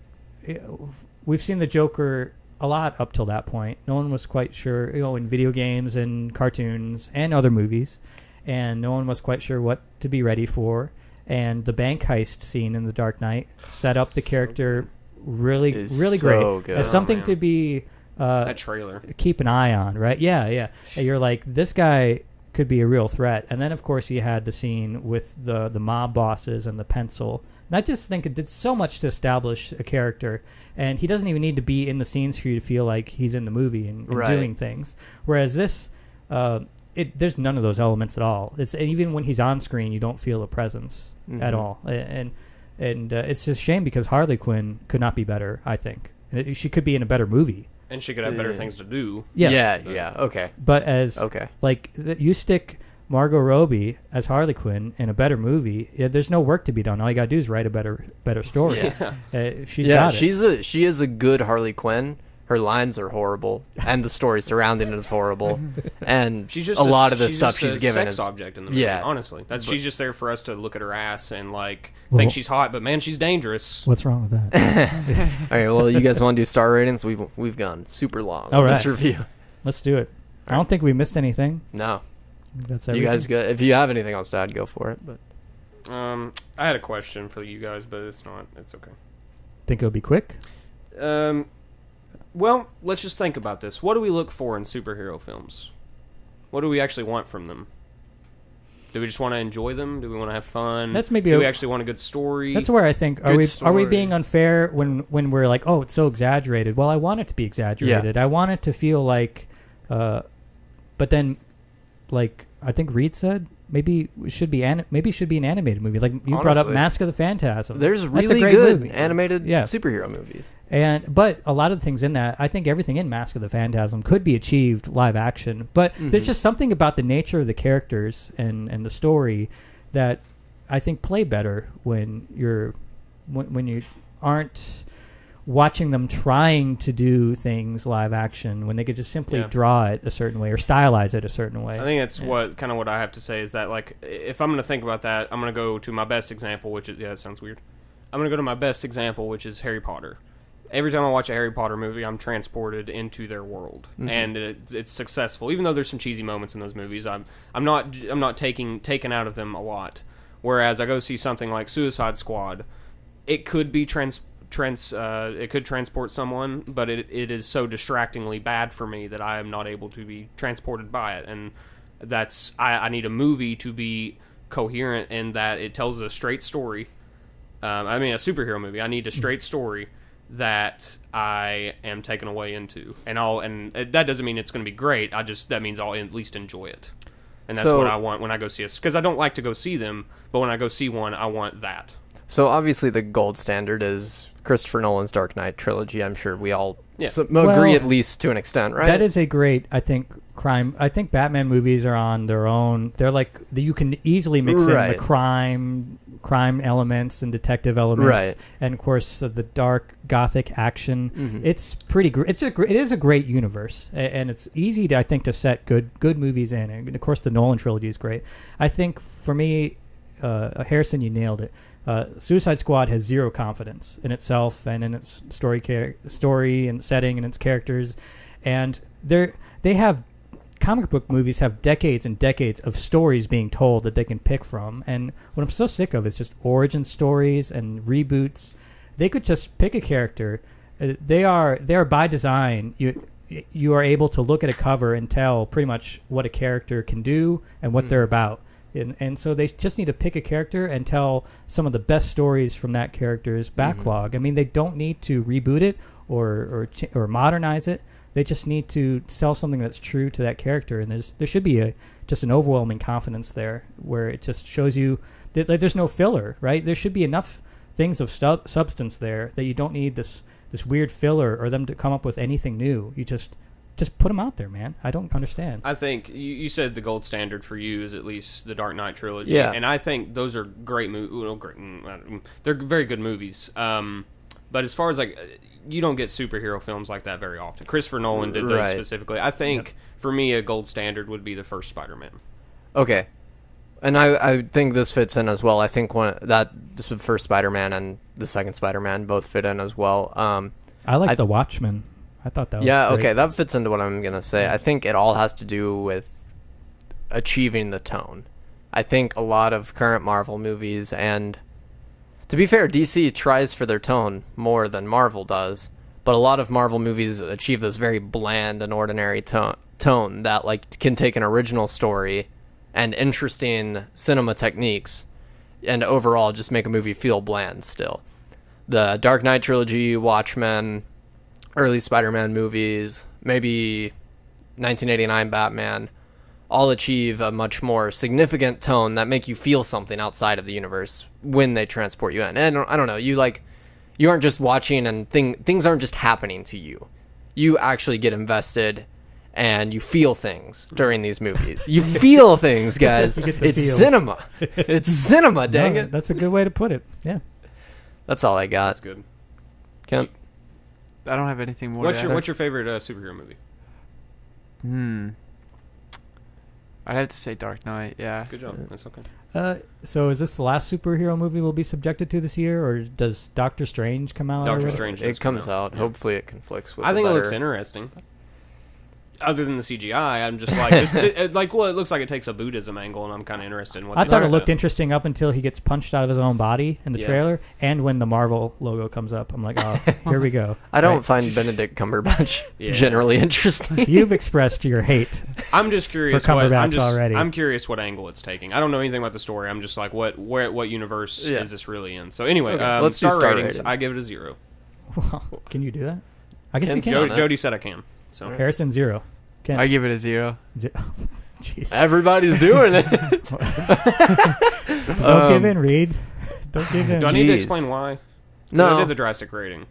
we've seen the Joker a lot up till that point. No one was quite sure, in video games and cartoons and other movies. And no one was quite sure what to be ready for. And the bank heist scene in The Dark Knight set up the character really great. Good. As something to be that trailer. Keep an eye on, right? Yeah. And you're like, this guy could be a real threat. And then, of course, you had the scene with the mob bosses and the pencil. And I just think it did so much to establish a character. And he doesn't even need to be in the scenes for you to feel like he's in the movie and doing things. Whereas this... there's none of those elements at all. Even when he's on screen, you don't feel a presence at all. And it's just a shame because Harley Quinn could not be better, I think. She could be in a better movie. And she could have better things to do. Yes. Yeah, okay. But you stick Margot Robbie as Harley Quinn in a better movie, there's no work to be done. All you got to do is write a better story. She's got it. She is a good Harley Quinn. Her lines are horrible, and the story surrounding it is horrible. And she's just a lot of the stuff she's given is object in the movie. Honestly, she's just there for us to look at her ass and think she's hot, but man, she's dangerous. What's wrong with that? All right, well, you guys want to do star ratings? We've gone super long on this review. Let's do it. I don't think we missed anything. No, that's everything. You guys go. If you have anything else to add, go for it. But I had a question for you guys, but it's not. It's okay. Think it'll be quick? Well, let's just think about this. What do we look for in superhero films? What do we actually want from them? Do we just want to enjoy them? Do we want to have fun? Do we actually want a good story? That's where I think are we being unfair when we're like, oh, it's so exaggerated? Well, I want it to be exaggerated. I want it to feel like, but then, like I think Reid said, maybe it should be an animated movie. Like you brought up Mask of the Phantasm. There's really good animated superhero movies. But a lot of the things in that, I think everything in Mask of the Phantasm could be achieved live action. But there's just something about the nature of the characters and the story that I think play better when you aren't watching them trying to do things live action when they could just simply draw it a certain way or stylize it a certain way. I think that's what I have to say is that, like, if I'm going to think about that, I'm going to go to my best example, which is, that sounds weird. I'm going to go to my best example, which is Harry Potter. Every time I watch a Harry Potter movie, I'm transported into their world, and it's successful. Even though there's some cheesy moments in those movies, I'm not taken out of them a lot. Whereas I go see something like Suicide Squad, it could be it could transport someone, but it is so distractingly bad for me that I am not able to be transported by it. And I need a movie to be coherent in that it tells a straight story. A superhero movie. I need a straight story that I am taken away into, and that doesn't mean it's going to be great. That means I'll at least enjoy it, and that's what I want when I go see it. Because I don't like to go see them, but when I go see one, I want that. So obviously the gold standard is Christopher Nolan's Dark Knight trilogy. I'm sure we all agree, at least to an extent, right? That is a great, I think Batman movies are on their own. They're like, you can easily mix in the crime elements and detective elements, and of course the dark gothic action. It's pretty great. It is a great universe, and it's easy to, I think, to set good movies in. And of course the Nolan trilogy is great. I think for me, Harrison, you nailed it. Suicide Squad has zero confidence in itself and in its story and setting and its characters, and they have comic book movies have decades and decades of stories being told that they can pick from. And what I'm so sick of is just origin stories and reboots. They could just pick a character. They are by design. You are able to look at a cover and tell pretty much what a character can do and what they're about. And so they just need to pick a character and tell some of the best stories from that character's backlog. I mean, they don't need to reboot it or modernize it. They just need to sell something that's true to that character. And there should be just an overwhelming confidence there where it just shows you that there's no filler, right? There should be enough things of substance there that you don't need this weird filler or them to come up with anything new. You just put them out there, man. I don't understand. I think you said the gold standard for you is at least the Dark Knight trilogy. Yeah. And I think those are great movies. They're very good movies. But as far as, like, you don't get superhero films like that very often. Christopher Nolan did those specifically. I think, for me, a gold standard would be the first Spider-Man. Okay. And I think this fits in as well. I think this first Spider-Man and the second Spider-Man both fit in as well. I like The Watchmen. I thought that was great. Okay, that fits into what I'm going to say. I think it all has to do with achieving the tone. I think a lot of current Marvel movies, and to be fair, DC tries for their tone more than Marvel does, but a lot of Marvel movies achieve this very bland and ordinary tone that, like, can take an original story and interesting cinema techniques and overall just make a movie feel bland still. The Dark Knight trilogy, Watchmen, early Spider-Man movies, maybe 1989 Batman, all achieve a much more significant tone that make you feel something outside of the universe when they transport you in. And I don't know, you aren't just watching and things aren't just happening to you. You actually get invested and you feel things during these movies. You feel things, guys. It's feels. Cinema. It's cinema, dang it. That's a good way to put it. Yeah. That's all I got. That's good. Kent? I don't have anything more. What's your favorite superhero movie? I'd have to say Dark Knight. Yeah. Good job. That's okay. So is this the last superhero movie we'll be subjected to this year, or does Doctor Strange come out? Doctor Strange. It comes out. Yeah. Hopefully, it conflicts with. I think it looks interesting. Other than the CGI, I'm just like, it looks like it takes a Buddhism angle, and I'm kind of interested in what. I thought it looked interesting up until he gets punched out of his own body in the trailer, and when the Marvel logo comes up, I'm like, oh, here we go. I don't find Benedict Cumberbatch generally interesting. You've expressed your hate. I'm just curious for Cumberbatch already. I'm curious what angle it's taking. I don't know anything about the story. I'm just like, what universe is this really in? So anyway, let's do star ratings. I give it a 0. Can you do that? I guess we can. Jody said I can. So Harrison 0. Kent. I give it a 0. Jeez. Everybody's doing it. Don't give in, Reid. Don't give in. Do I need to explain why? No. It is a drastic rating.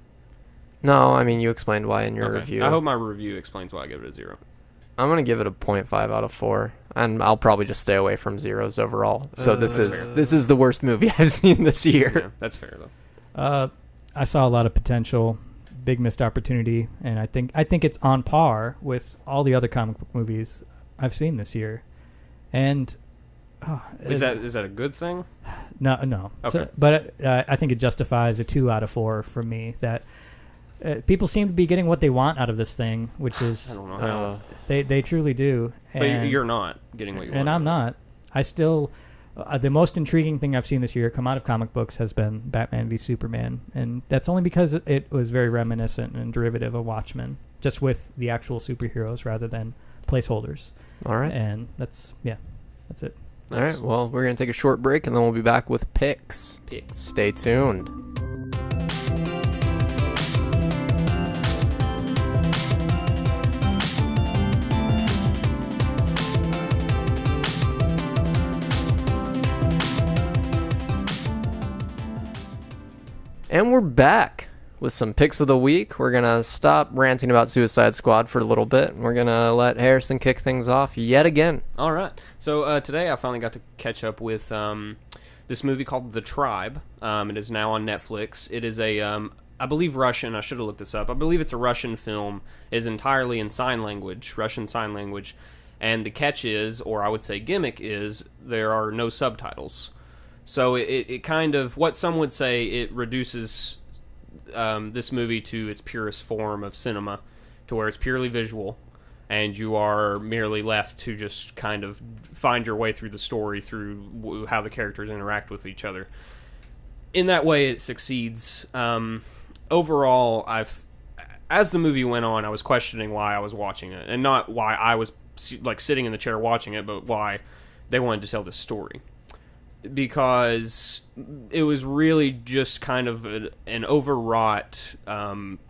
No, I mean, you explained why in your review. I hope my review explains why I give it a 0. I'm going to give it a 0.5 out of 4. And I'll probably just stay away from zeros overall. So this is the worst movie I've seen this year. Yeah, that's fair, though. I saw a lot of potential big missed opportunity, and I think it's on par with all the other comic book movies I've seen this year. And is that a good thing? No. Okay. So, but I think it justifies a 2 out of 4 from me. That people seem to be getting what they want out of this thing, which is I don't know how. They truly do. But you're not getting what you want. And I'm not. I still. The most intriguing thing I've seen this year come out of comic books has been Batman v Superman, and that's only because it was very reminiscent and derivative of Watchmen, just with the actual superheroes rather than placeholders. All right. And that's it. All right. Well, we're going to take a short break, and then we'll be back with picks. Stay tuned. And we're back with some picks of the week. We're going to stop ranting about Suicide Squad for a little bit, and we're going to let Harrison kick things off yet again. All right. So today I finally got to catch up with this movie called The Tribe. It is now on Netflix. It is I believe Russian. I should have looked this up. I believe it's a Russian film. It is entirely in sign language, Russian Sign Language. And the catch is, or I would say gimmick is, there are no subtitles. So it kind of, what some would say, it reduces this movie to its purest form of cinema, to where it's purely visual, and you are merely left to just kind of find your way through the story through how the characters interact with each other. In that way, it succeeds. Overall, as the movie went on, I was questioning why I was watching it, and not why I was like sitting in the chair watching it, but why they wanted to tell this story. Because it was really just kind of an overwrought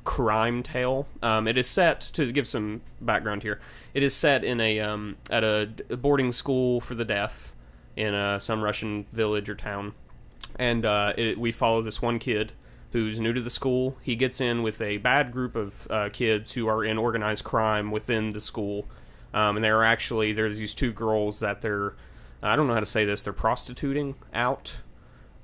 crime tale. It is set, to give some background here, it is set in at a boarding school for the deaf in some Russian village or town. And we follow this one kid who's new to the school. He gets in with a bad group of kids who are in organized crime within the school. And there's these 2 girls that I don't know how to say this, they're prostituting out.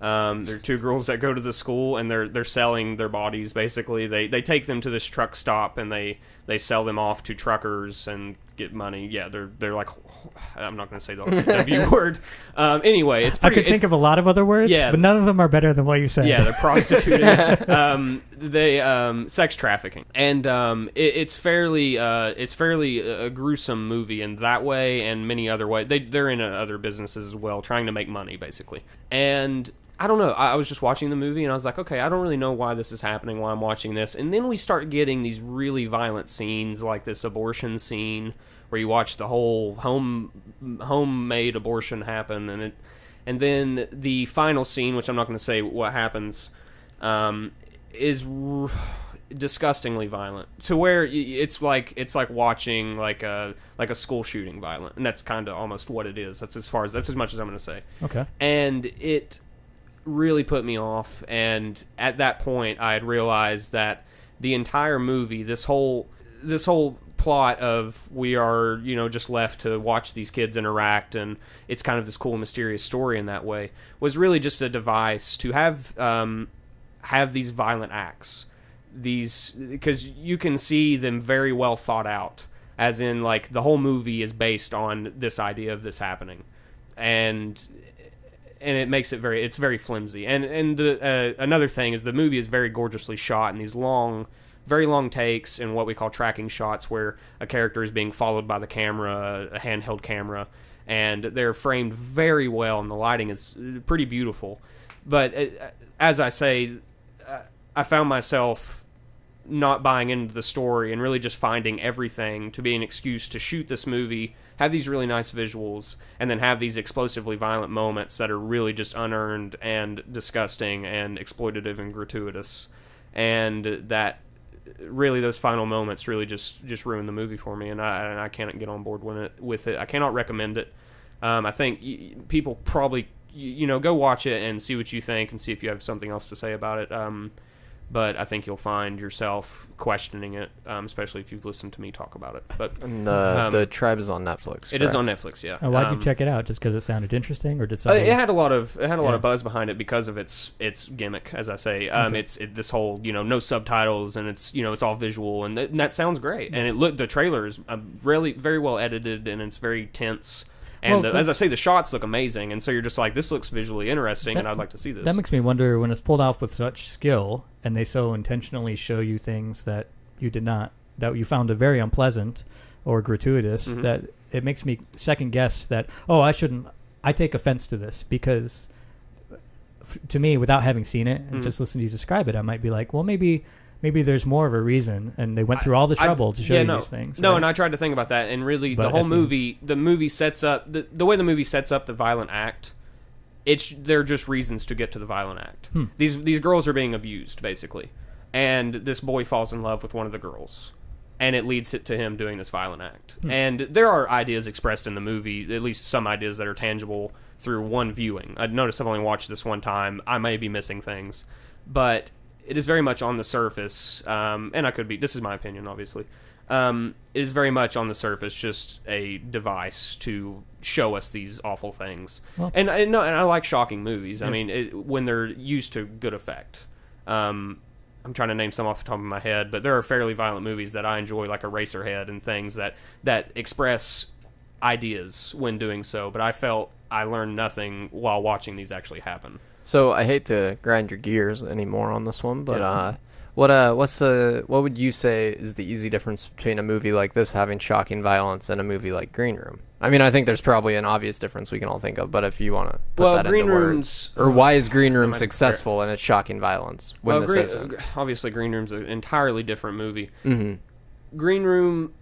They're 2 girls that go to the school, and they're selling their bodies, basically. They take them to this truck stop, and they sell them off to truckers and get money. Yeah, they're like, I'm not going to say the W word. Anyway, it's pretty... I could think of a lot of other words, but none of them are better than what you said. Yeah, they're prostituting. Sex trafficking. And it's fairly a gruesome movie in that way, and many other ways. They're in other businesses as well, trying to make money, basically. And I don't know, I was just watching the movie, and I was like, okay, I don't really know why this is happening while I'm watching this. And then we start getting these really violent scenes, like this abortion scene, where you watch the whole homemade abortion happen, and then the final scene, which I'm not going to say what happens, is disgustingly violent, to where it's like watching like a school shooting violent, and that's kind of almost what it is. That's as much as I'm going to say. Okay. And it really put me off, and at that point I had realized that the entire movie, this whole plot of we are just left to watch these kids interact, and it's kind of this cool mysterious story in that way, was really just a device to have these violent acts, because you can see them very well thought out, as in like the whole movie is based on this idea of this happening, and it makes it very flimsy. And another thing is the movie is very gorgeously shot in these very long takes and what we call tracking shots, where a character is being followed by the camera, a handheld camera, and they're framed very well, and the lighting is pretty beautiful. But as I say, I found myself not buying into the story and really just finding everything to be an excuse to shoot this movie, have these really nice visuals, and then have these explosively violent moments that are really just unearned and disgusting and exploitative and gratuitous. And that really, those final moments really just ruined the movie for me, and I can't get on board with it. I cannot recommend it. I think people probably go watch it and see what you think, and see if you have something else to say about it. but I think you'll find yourself questioning it, especially if you've listened to me talk about it. But and the Tribe is on Netflix. It is on Netflix, yeah. Why'd you check it out? Just because it sounded interesting, or did something? It had a lot of buzz behind it because of its gimmick, as I say. It's this whole no subtitles, and it's all visual, and that sounds great. And the trailer is really very well edited, and it's very tense. And as I say, the shots look amazing, and so you're just like, this looks visually interesting, and I'd like to see this. That makes me wonder, when it's pulled off with such skill, and they so intentionally show you things that you did not, that you found very unpleasant or gratuitous, that it makes me second guess that, I take offense to this, because to me, without having seen it and just listening to you describe it, I might be like, well, maybe there's more of a reason, and they went through all the trouble to show you these things. No, right? and I tried to think about that, and really, the whole movie, the movie sets up the way the movie sets up the violent act. They're just reasons to get to the violent act. These girls are being abused, basically, and this boy falls in love with one of the girls, and it leads to him doing this violent act. And there are ideas expressed in the movie, at least some ideas that are tangible through one viewing. I noticed I've only watched this one time. I may be missing things, but it is very much on the surface, and I could be, this is my opinion, obviously, it is very much on the surface just a device to show us these awful things. Well, and I like shocking movies. Yeah. I mean, when they're used to good effect. I'm trying to name some off the top of my head, but there are fairly violent movies that I enjoy, like Eraserhead and things that express ideas when doing so, but I felt I learned nothing while watching these actually happen. So I hate to grind your gears anymore on this one, but what would you say is the easy difference between a movie like this having shocking violence and a movie like Green Room? I mean, I think there's probably an obvious difference we can all think of, but if you want to put that into words, or why is Green Room successful in its shocking violence when this isn't? Obviously, Green Room's an entirely different movie. Green Room,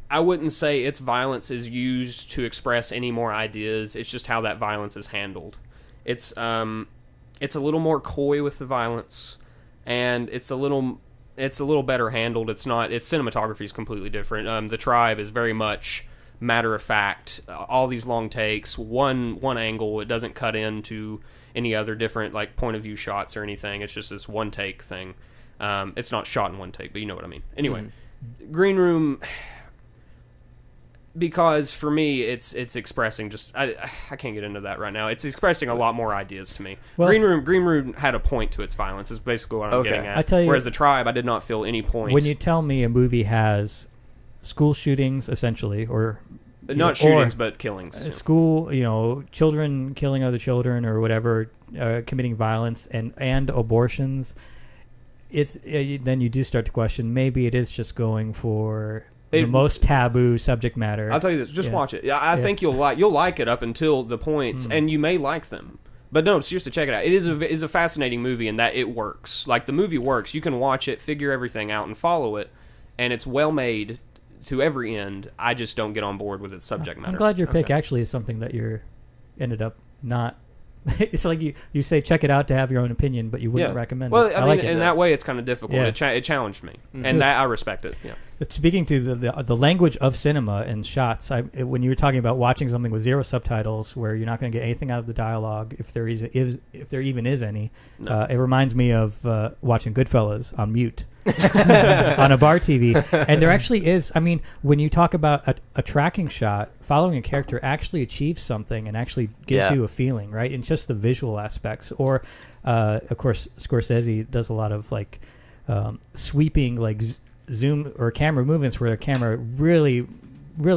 I wouldn't say its violence is used to express any more ideas. It's just how that violence is handled. It's a little more coy with the violence, and it's a little better handled. Its cinematography is completely different. The Tribe is very much matter of fact. All these long takes, one angle. It doesn't cut into any other different like point of view shots or anything. It's just this one take thing. It's not shot in one take, but you know what I mean. Anyway, Green Room. Because for me, it's expressing just I can't get into that right now. It's expressing a lot more ideas to me. Well, Green Room had a point to its violence. Is basically what I'm getting at. I tell you, whereas The Tribe, I did not feel any point. When you tell me a movie has school shootings, essentially, or not shootings but killings, school, children killing other children or whatever, committing violence and abortions, then you do start to question. Maybe it is just going for the most taboo subject matter. I'll tell you this: just watch it. I think you'll like it up until the points, and you may like them. But no, seriously, check it out. It is a fascinating movie in that it works. Like, the movie works. You can watch it, figure everything out, and follow it, and it's well made to every end. I just don't get on board with its subject matter. I'm glad your pick actually is something that you ended up not. It's like you say check it out to have your own opinion, but you wouldn't recommend it. Well, I mean, like in that way, it's kind of difficult. Yeah. It challenged me, and that I respect it. Yeah. Speaking to the language of cinema and shots, when you were talking about watching something with zero subtitles, where you're not going to get anything out of the dialogue, if there even is any, it reminds me of watching Goodfellas on mute on a bar TV. And there actually is. I mean, when you talk about a tracking shot, following a character actually achieves something and actually gives you a feeling, right? And just the visual aspects. Or, of course, Scorsese does a lot of like sweeping like zoom or camera movements where the camera really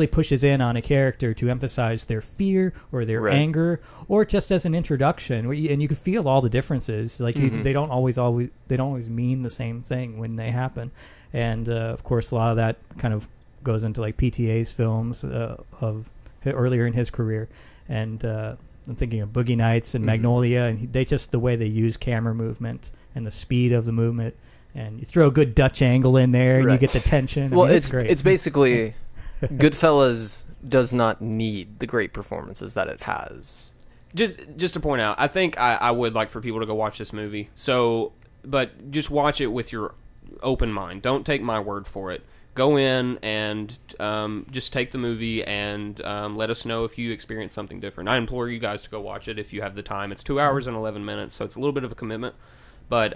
pushes in on a character to emphasize their fear or their anger, or just as an introduction, and you can feel all the differences. Like they don't always mean the same thing when they happen. And of course, a lot of that kind of goes into like PTA's films of earlier in his career. And I'm thinking of Boogie Nights and Magnolia, and the way they use camera movement and the speed of the movement. And you throw a good Dutch angle in there, and you get the tension. Well, it's great. It's basically Goodfellas does not need the great performances that it has. Just to point out, I think I would like for people to go watch this movie. But just watch it with your open mind. Don't take my word for it. Go in and just take the movie and let us know if you experience something different. I implore you guys to go watch it if you have the time. It's 2 hours and 11 minutes, so it's a little bit of a commitment. But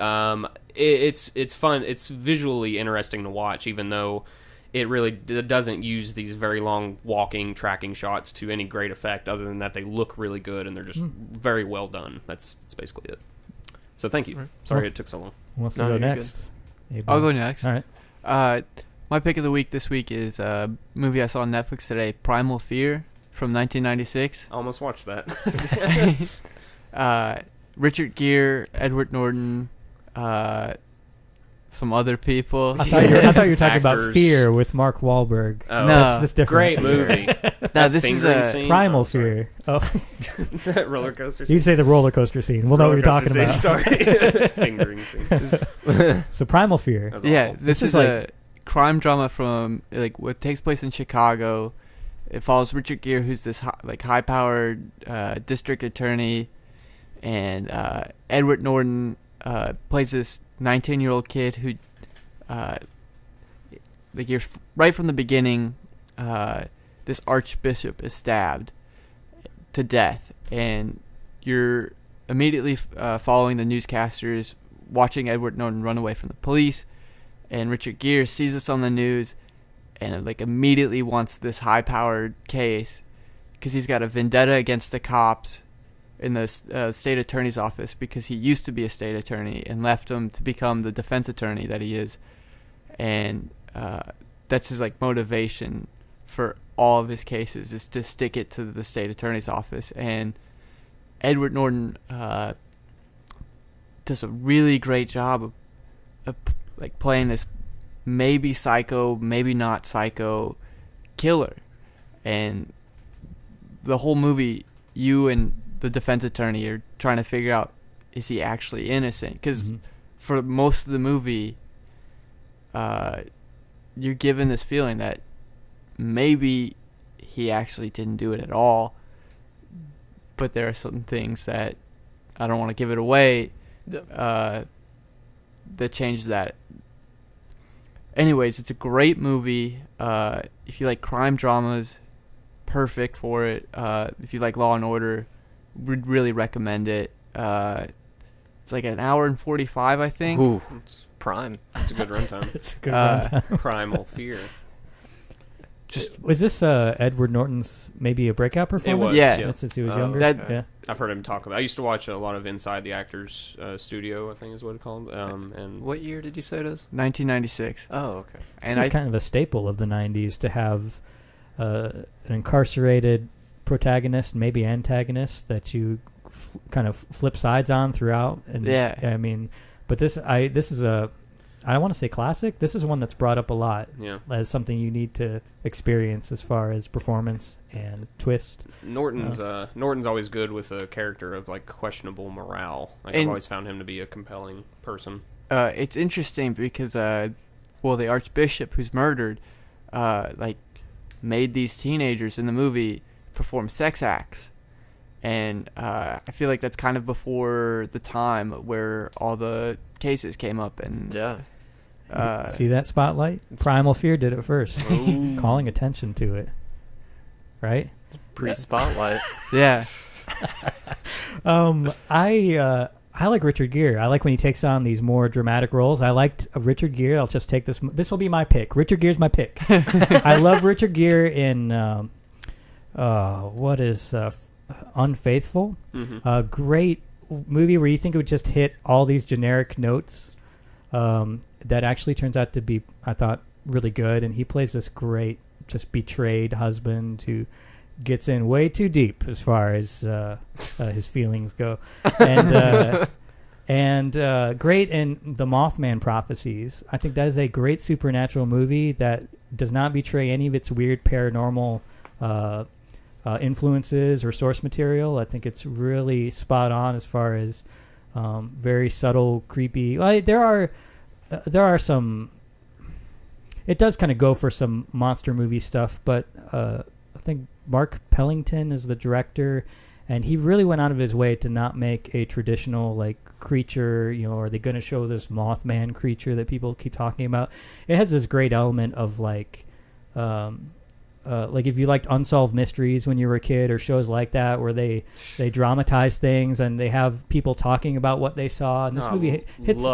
it's fun. It's visually interesting to watch, even though it really doesn't use these very long walking, tracking shots to any great effect, other than that they look really good and they're just very well done. That's basically it. So thank you. Sorry it took so long. Who wants to go next? I'll go next. All right. My pick of the week this week is a movie I saw on Netflix today, Primal Fear from 1996. I almost watched that. Richard Gere, Edward Norton, some other people. I thought you were talking about Fear with Mark Wahlberg. Oh, no, that's different. Great movie. No, this is a Primal Fear. Oh, that roller coaster scene. You say the roller coaster scene. We'll know what you're talking about. Sorry, fingering scene. So Primal Fear. Yeah, this is like a crime drama from like what takes place in Chicago. It follows Richard Gere, who's this high-powered district attorney, and Edward Norton plays this 19-year-old kid who, you're right from the beginning, this archbishop is stabbed to death, and you're immediately following the newscasters, watching Edward Norton run away from the police, and Richard Gere sees this on the news, and immediately wants this high-powered case because he's got a vendetta against the cops in the state attorney's office, because he used to be a state attorney and left him to become the defense attorney that he is, and that's his motivation for all of his cases, is to stick it to the state attorney's office. And Edward Norton does a really great job of playing this maybe psycho, maybe not psycho killer, and the whole movie, you and the defense attorney are trying to figure out, is he actually innocent? Because for most of the movie, you're given this feeling that maybe he actually didn't do it at all, but there are some things that, I don't want to give it away, that changes that. Anyways, it's a great movie. If you like crime dramas, perfect for it. If you like Law and Order, would really recommend it. It's an hour and 45, I think. Ooh, it's prime. It's a good runtime. It's a good runtime. Primal Fear. Was this Edward Norton's maybe a breakout performance? It was, yeah. Since he was younger. Yeah. I've heard him talk about. I used to watch a lot of Inside the Actors Studio, I think is what it's called. And what year did you say it is? 1996. Oh, okay. And this is kind of a staple of the 90s to have an incarcerated protagonist, maybe antagonist, that you kind of flip sides on throughout. And I mean, but this is a, I don't want to say classic. This is one that's brought up a lot as something you need to experience as far as performance and twist. Norton's always good with a character of questionable morale. I've always found him to be a compelling person. It's interesting because the archbishop who's murdered made these teenagers in the movie perform sex acts, and I feel like that's kind of before the time where all the cases came up. And see that spotlight? Primal Fear did it first. Calling attention to it, right? Pre-spotlight. Yeah. I like Richard Gere. I like when he takes on these more dramatic roles. I liked Richard Gere. I'll just take this. This will be my pick. Richard Gere's my pick. I love Richard Gere in what is Unfaithful. A great movie where you think it would just hit all these generic notes, that actually turns out to be, I thought, really good. And he plays this great, just betrayed husband who gets in way too deep as far as his feelings go, and great in the Mothman Prophecies. I think that is a great supernatural movie that does not betray any of its weird paranormal influences or source material. I think it's really spot on as far as very subtle, creepy. There are some. It does kind of go for some monster movie stuff, but I think Mark Pellington is the director, and he really went out of his way to not make a traditional creature. Are they going to show this Mothman creature that people keep talking about? It has this great element of like if you liked Unsolved Mysteries when you were a kid, or shows like that where they dramatize things and they have people talking about what they saw. And this movie hits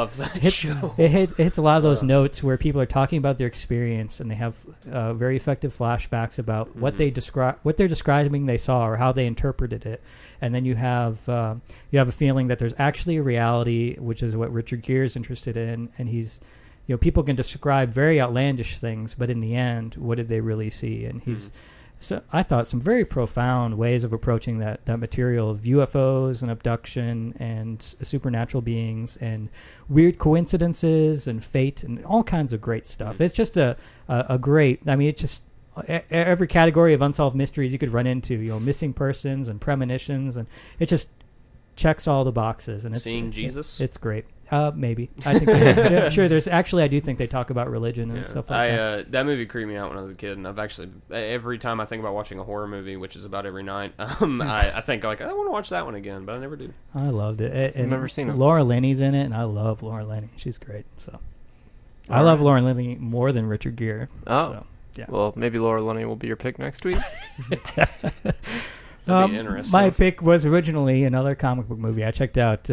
show. It hits a lot of those notes where people are talking about their experience, and they have very effective flashbacks about what they're describing they saw or how they interpreted it. And then you have a feeling that there's actually a reality, which is what Richard Gere is interested in, and he's, people can describe very outlandish things, but in the end, what did they really see? And so I thought some very profound ways of approaching that material of UFOs and abduction and supernatural beings and weird coincidences and fate and all kinds of great stuff. It's just a great, it's just every category of unsolved mysteries you could run into, missing persons and premonitions, and it just checks all the boxes. And Seeing Jesus? It's great. Maybe. I think I'm sure there's actually, I do think they talk about religion and stuff like that. That movie creeped me out when I was a kid, and I've actually, every time I think about watching a horror movie, which is about every night, I think like, I want to watch that one again, but I never do. I loved it. I've never seen it. Laura Linney's in it, and I love Laura Linney. She's great. So I love Laura Linney more than Richard Gere. Oh. So, yeah. Well, maybe Laura Linney will be your pick next week. That'd be interesting. My pick was originally another comic book movie. I checked out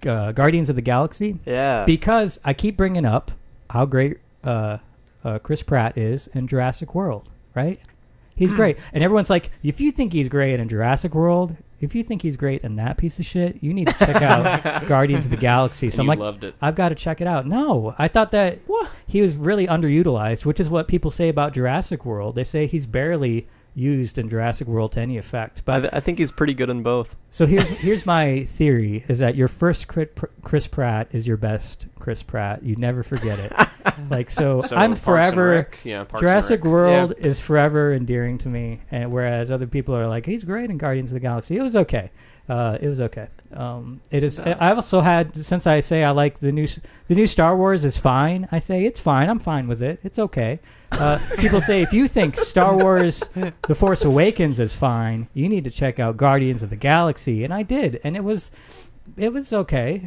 Guardians of the Galaxy. Yeah. Because I keep bringing up how great Chris Pratt is in Jurassic World, right? He's great. And everyone's like, if you think he's great in Jurassic World, if you think he's great in that piece of shit, you need to check out Guardians of the Galaxy. So I'm like, loved it. I've got to check it out. No, I thought that he was really underutilized, which is what people say about Jurassic World. They say he's barely used in Jurassic World to any effect. But I think he's pretty good in both. So here's my theory, is that your first Chris Pratt is your best Chris Pratt. You never forget it. So I'm Parks forever, and Rec. Jurassic World is forever endearing to me, and whereas other people are like, he's great in Guardians of the Galaxy. It was okay. It was okay. It is. I've also had, since I say I like the new Star Wars is fine, I say it's fine. I'm fine with it. It's okay. People say if you think Star Wars The Force Awakens is fine, you need to check out Guardians of the Galaxy, and I did, and it was okay.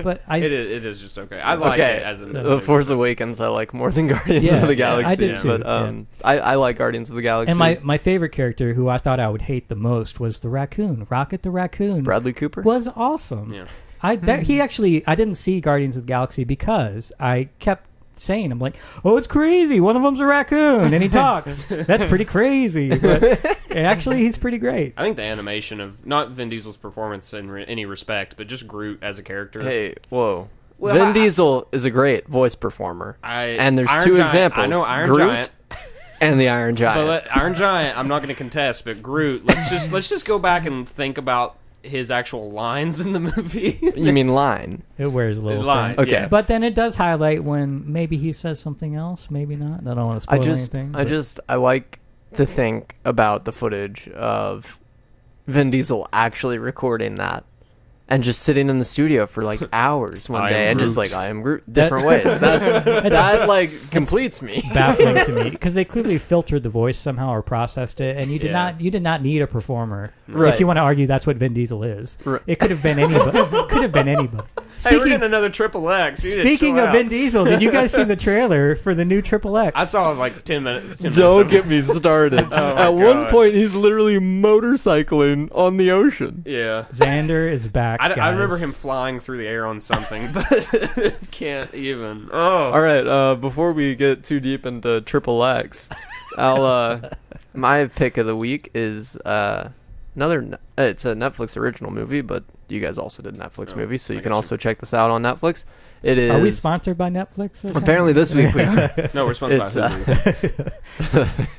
But it is just okay. I like it as a The Force Awakens I like more than Guardians of the Galaxy. I did too. But I like Guardians of the Galaxy. And my favorite character, who I thought I would hate the most, was the raccoon. Rocket the raccoon. Bradley Cooper was awesome. Yeah. I didn't see Guardians of the Galaxy because I kept saying, I'm like, oh, it's crazy, one of them's a raccoon and he talks. That's pretty crazy. But actually, he's pretty great. I think the animation of not Vin Diesel's performance in any respect, but just Groot as a character. Hey, whoa. Vin Diesel is a great voice performer. And there's Iron two Giant, examples. I know Iron Groot Giant and the Iron Giant. But Iron Giant, I'm not going to contest, but Groot, let's just go back and think about his actual lines in the movie. You mean line? It wears a little line. thing. Okay. Yeah. But then it does highlight when maybe he says something else, maybe not. I don't want to spoil anything. I like to think about the footage of Vin Diesel actually recording that and just sitting in the studio for like hours one day and just like, I am Groot, different ways. That like completes me. Baffling to me, because they clearly filtered the voice somehow or processed it, and you did not need a performer. Right. If you want to argue that's what Vin Diesel is, it could have been anybody. Hey, we're getting another Triple X. Speaking of Vin Diesel, did you guys see the trailer for the new Triple X? I saw like 10 minutes. Don't get me started. At one point, he's literally motorcycling on the ocean. Yeah. Xander is back. I remember him flying through the air on something, but can't even. Oh. All right. Before we get too deep into Triple X, my pick of the week is another. It's a Netflix original movie, but you guys also did Netflix movies, so you can also check this out on Netflix. It is. Are we sponsored by Netflix? Or apparently, this week we are. No, we're sponsored by Hulu.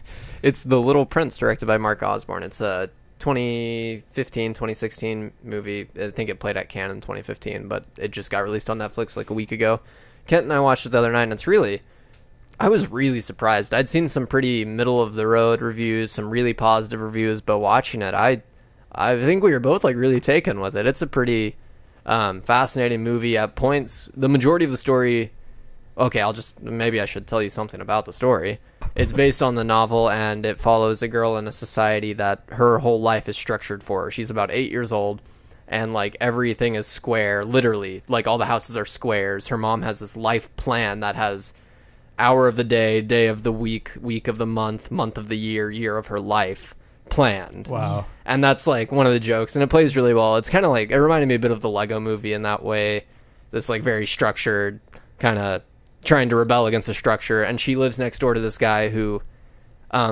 It's The Little Prince, directed by Mark Osborne. It's a 2015, 2016 movie. I think it played at Cannes in 2015, but it just got released on Netflix like a week ago. Kent and I watched it the other night, and I was really surprised. I'd seen some pretty middle-of-the-road reviews, some really positive reviews, but watching it, I think we were both like really taken with it. It's a pretty fascinating movie. At points, the majority of the story. Okay, maybe I should tell you something about the story. It's based on the novel, and it follows a girl in a society that her whole life is structured for her. She's about 8 years old, and like everything is square, literally. Like all the houses are squares. Her mom has this life plan that has hour of the day, day of the week, week of the month, month of the year, year of her life planned. Wow. And that's like one of the jokes, and it plays really well. It's kind of like, it reminded me a bit of the Lego movie in that way. This like very structured, kind of trying to rebel against the structure. And she lives next door to this guy who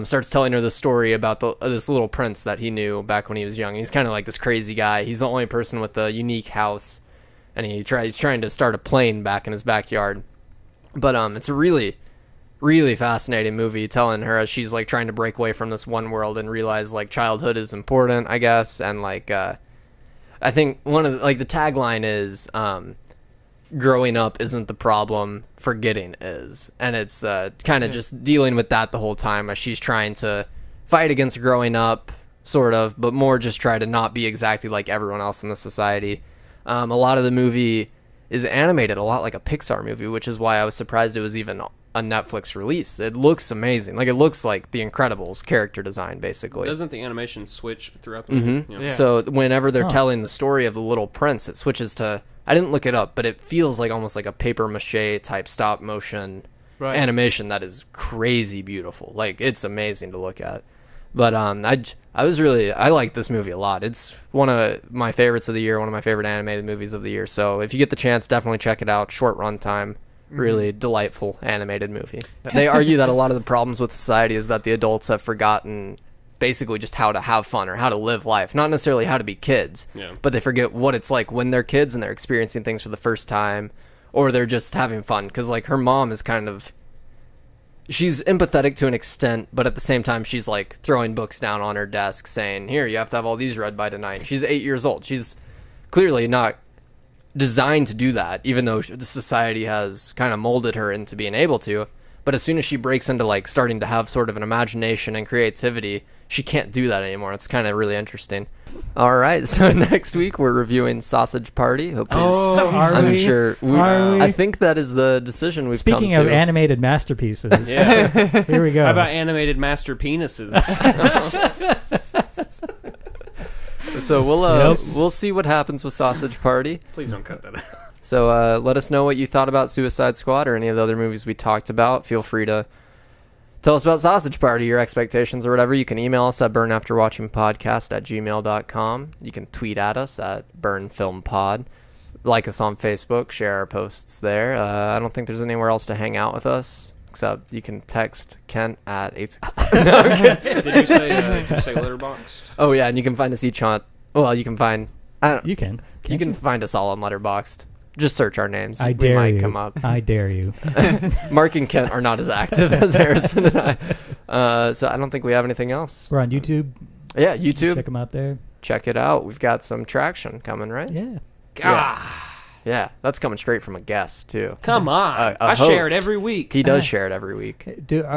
starts telling her the story about this little prince that he knew back when he was young. He's kind of like this crazy guy. He's the only person with a unique house, and he's trying to start a plane back in his backyard. But it's a really, really fascinating movie, telling her as she's like trying to break away from this one world and realize like childhood is important, I guess. And like I think one of the, like the tagline is growing up isn't the problem, forgetting is. And it's kind of just dealing with that the whole time as she's trying to fight against growing up, sort of, but more just try to not be exactly like everyone else in the society. A lot of the movie is animated a lot like a Pixar movie, which is why I was surprised it was even a Netflix release. It looks amazing. Like, it looks like The Incredibles character design, basically. Doesn't the animation switch throughout the movie? Yeah. So whenever they're telling the story of the little prince, it switches to, I didn't look it up, but it feels like almost like a paper mache type stop motion animation that is crazy beautiful. Like, it's amazing to look at. But I like this movie a lot. It's one of my favorites of the year, one of my favorite animated movies of the year. So if you get the chance, definitely check it out. Short runtime, really delightful animated movie. They argue that a lot of the problems with society is that the adults have forgotten basically just how to have fun or how to live life. Not necessarily how to be kids, but they forget what it's like when they're kids and they're experiencing things for the first time, or they're just having fun. Because like her mom is kind of... she's empathetic to an extent, but at the same time, she's like throwing books down on her desk saying, here, you have to have all these read by tonight. She's 8 years old. She's clearly not designed to do that, even though the society has kind of molded her into being able to. But as soon as she breaks into like starting to have sort of an imagination and creativity, she can't do that anymore. It's kind of really interesting. All right, so next week we're reviewing Sausage Party. Hopefully, I'm sure. I think that is the decision we've come to. Speaking of animated masterpieces, here we go. How about animated master penises? So we'll see what happens with Sausage Party. Please don't cut that out. So let us know what you thought about Suicide Squad or any of the other movies we talked about. Feel free to tell us about Sausage Party, your expectations or whatever. You can email us at burnafterwatchingpodcast@gmail.com. You can tweet at us at burnfilmpod. Like us on Facebook. Share our posts there. I don't think there's anywhere else to hang out with us, except you can text Kent at 865. Did you say Letterboxd? Oh, yeah, and you can find us each on... Well, you can find... You can. You can find us all on Letterboxd. Just search our names. I dare you. Come up. I dare you. Mark and Kent are not as active as Harrison and I. So I don't think we have anything else. We're on YouTube. Yeah, YouTube. Check them out there. Check it out. We've got some traction coming, right? Yeah. Yeah, that's coming straight from a guest, too. Come on. I share it every week. He does share it every week.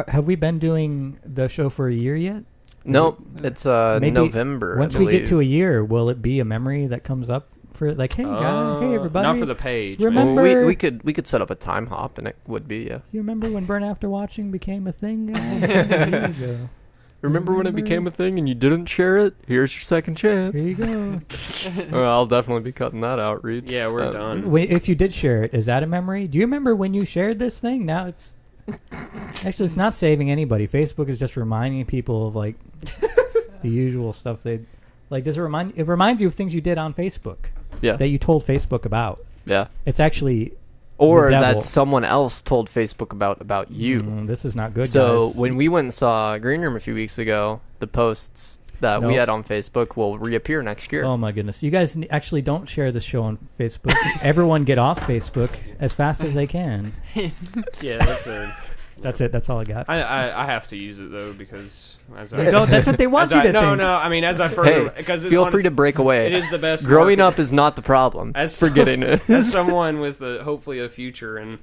Have we been doing the show for a year yet? Nope. It's November, once we get to a year, will it be a memory that comes up? For like, hey guys, hey everybody. Not for the page. Remember, well, we could set up a time hop, and it would be You remember when Burn After Watching became a thing, guys? Remember when it became a thing and you didn't share it? Here's your second chance. Here you go. Well, I'll definitely be cutting that out, Reid. Yeah, we're done. If you did share it, is that a memory? Do you remember when you shared this thing? Now it's actually it's not saving anybody. Facebook is just reminding people of like the usual stuff they like. Does it reminds you of things you did on Facebook? Yeah. That you told Facebook about. Yeah. It's actually or that someone else told Facebook about you. This is not good, so guys. when we went and saw Green Room a few weeks ago, the posts that we had on Facebook will reappear next year. Oh my goodness. You guys actually don't share this show on Facebook. Everyone get off Facebook as fast as they can. Yeah, that's it. That's all I got. I have to use it though because that's what they want you to think. No. I mean, as I further, because feel free to break away. It is the best. Growing up is not the problem. Forgetting it. As someone with hopefully a future in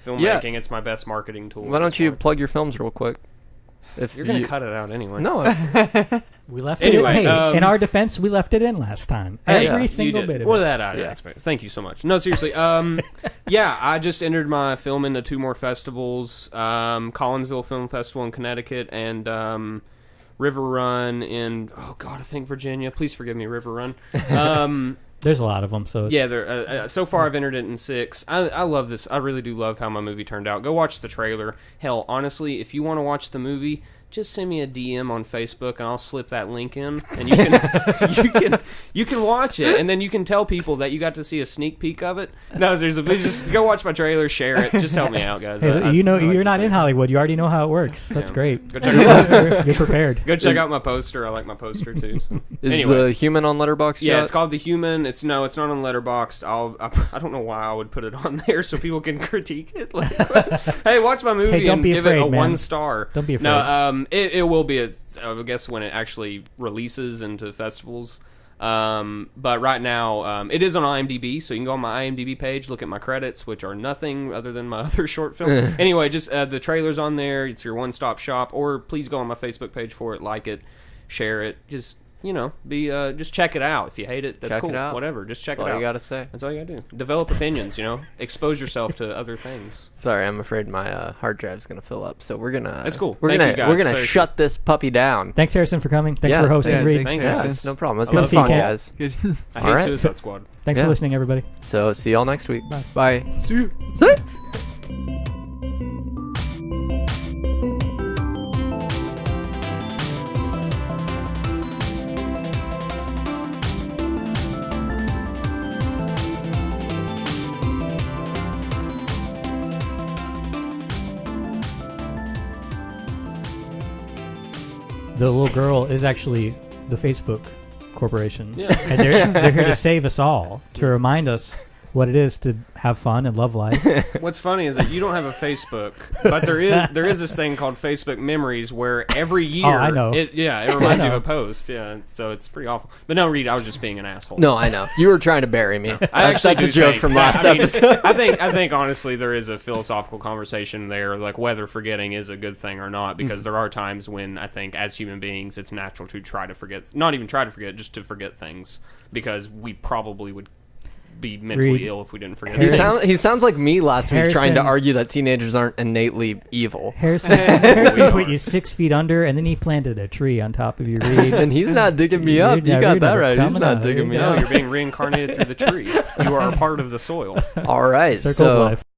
filmmaking, it's my best marketing tool. Why don't you plug your films real quick? If you're gonna cut it out anyway. No. We left it in. Hey, in our defense, we left it in last time. Every single bit of it. Well, that I expect. Thank you so much. No, seriously. Yeah, I just entered my film into 2 more festivals. Collinsville Film Festival in Connecticut and River Run in, I think Virginia. Please forgive me, River Run. There's a lot of them, so it's, so far I've entered it in 6. I love this. I really do love how my movie turned out. Go watch the trailer. Hell, honestly, if you want to watch the movie, just send me a DM on Facebook and I'll slip that link in, and you can you can watch it, and then you can tell people that you got to see a sneak peek of it. No, just go watch my trailer, share it. Just help me out, guys. Hey, you're not in Hollywood. You already know how it works. That's great. Go check out you're prepared. Go check out my poster. I like my poster too. So. Is anyway. the Human on Letterboxd? Yeah, it's called The Human. It's not on Letterboxd. I don't know why I would put it on there so people can critique it. Like, hey, watch my movie and give it a 1 star. Don't be afraid. No, it will be. I guess when it actually releases into festivals. But right now, it is on IMDb, so you can go on my IMDb page, look at my credits, which are nothing other than my other short film. Anyway, just the trailer's on there. It's your one-stop shop. Or please go on my Facebook page for it, like it, share it. Just just check it out. If you hate it, that's cool. Whatever, just check it out. That's all you gotta say. That's all you gotta do. Develop opinions. Expose yourself to other things. Sorry, I'm afraid my hard drive's gonna fill up. So we're gonna. That's cool. We're gonna shut this puppy down. Thanks, Harrison, for coming. Thanks for hosting, Reid. Thanks, Harrison. No problem. It's been fun, guys. I hate Suicide Squad. Thanks for listening, everybody. So see y'all next week. Bye. See you. The little girl is actually the Facebook Corporation. Yeah. And they're here to save us all, to remind us what it is to have fun and love life. What's funny is that you don't have a Facebook, but there is this thing called Facebook Memories where every year I know. It reminds you of a post. Yeah, so it's pretty awful. But no, Reid, I was just being an asshole. No, I know. You were trying to bury me. That's a joke from last episode. I think honestly there is a philosophical conversation there, like whether forgetting is a good thing or not, because there are times when I think as human beings it's natural to try to forget, not even try to forget, just to forget things, because we probably would be mentally ill if we didn't forget. He sounds like me last week trying to argue that teenagers aren't innately evil. Harrison put you 6 feet under, and then he planted a tree on top of your Reid. And he's not digging me up. You got that right. He's not digging me up. You're being reincarnated through the tree. You are a part of the soil. All right. Circle of life.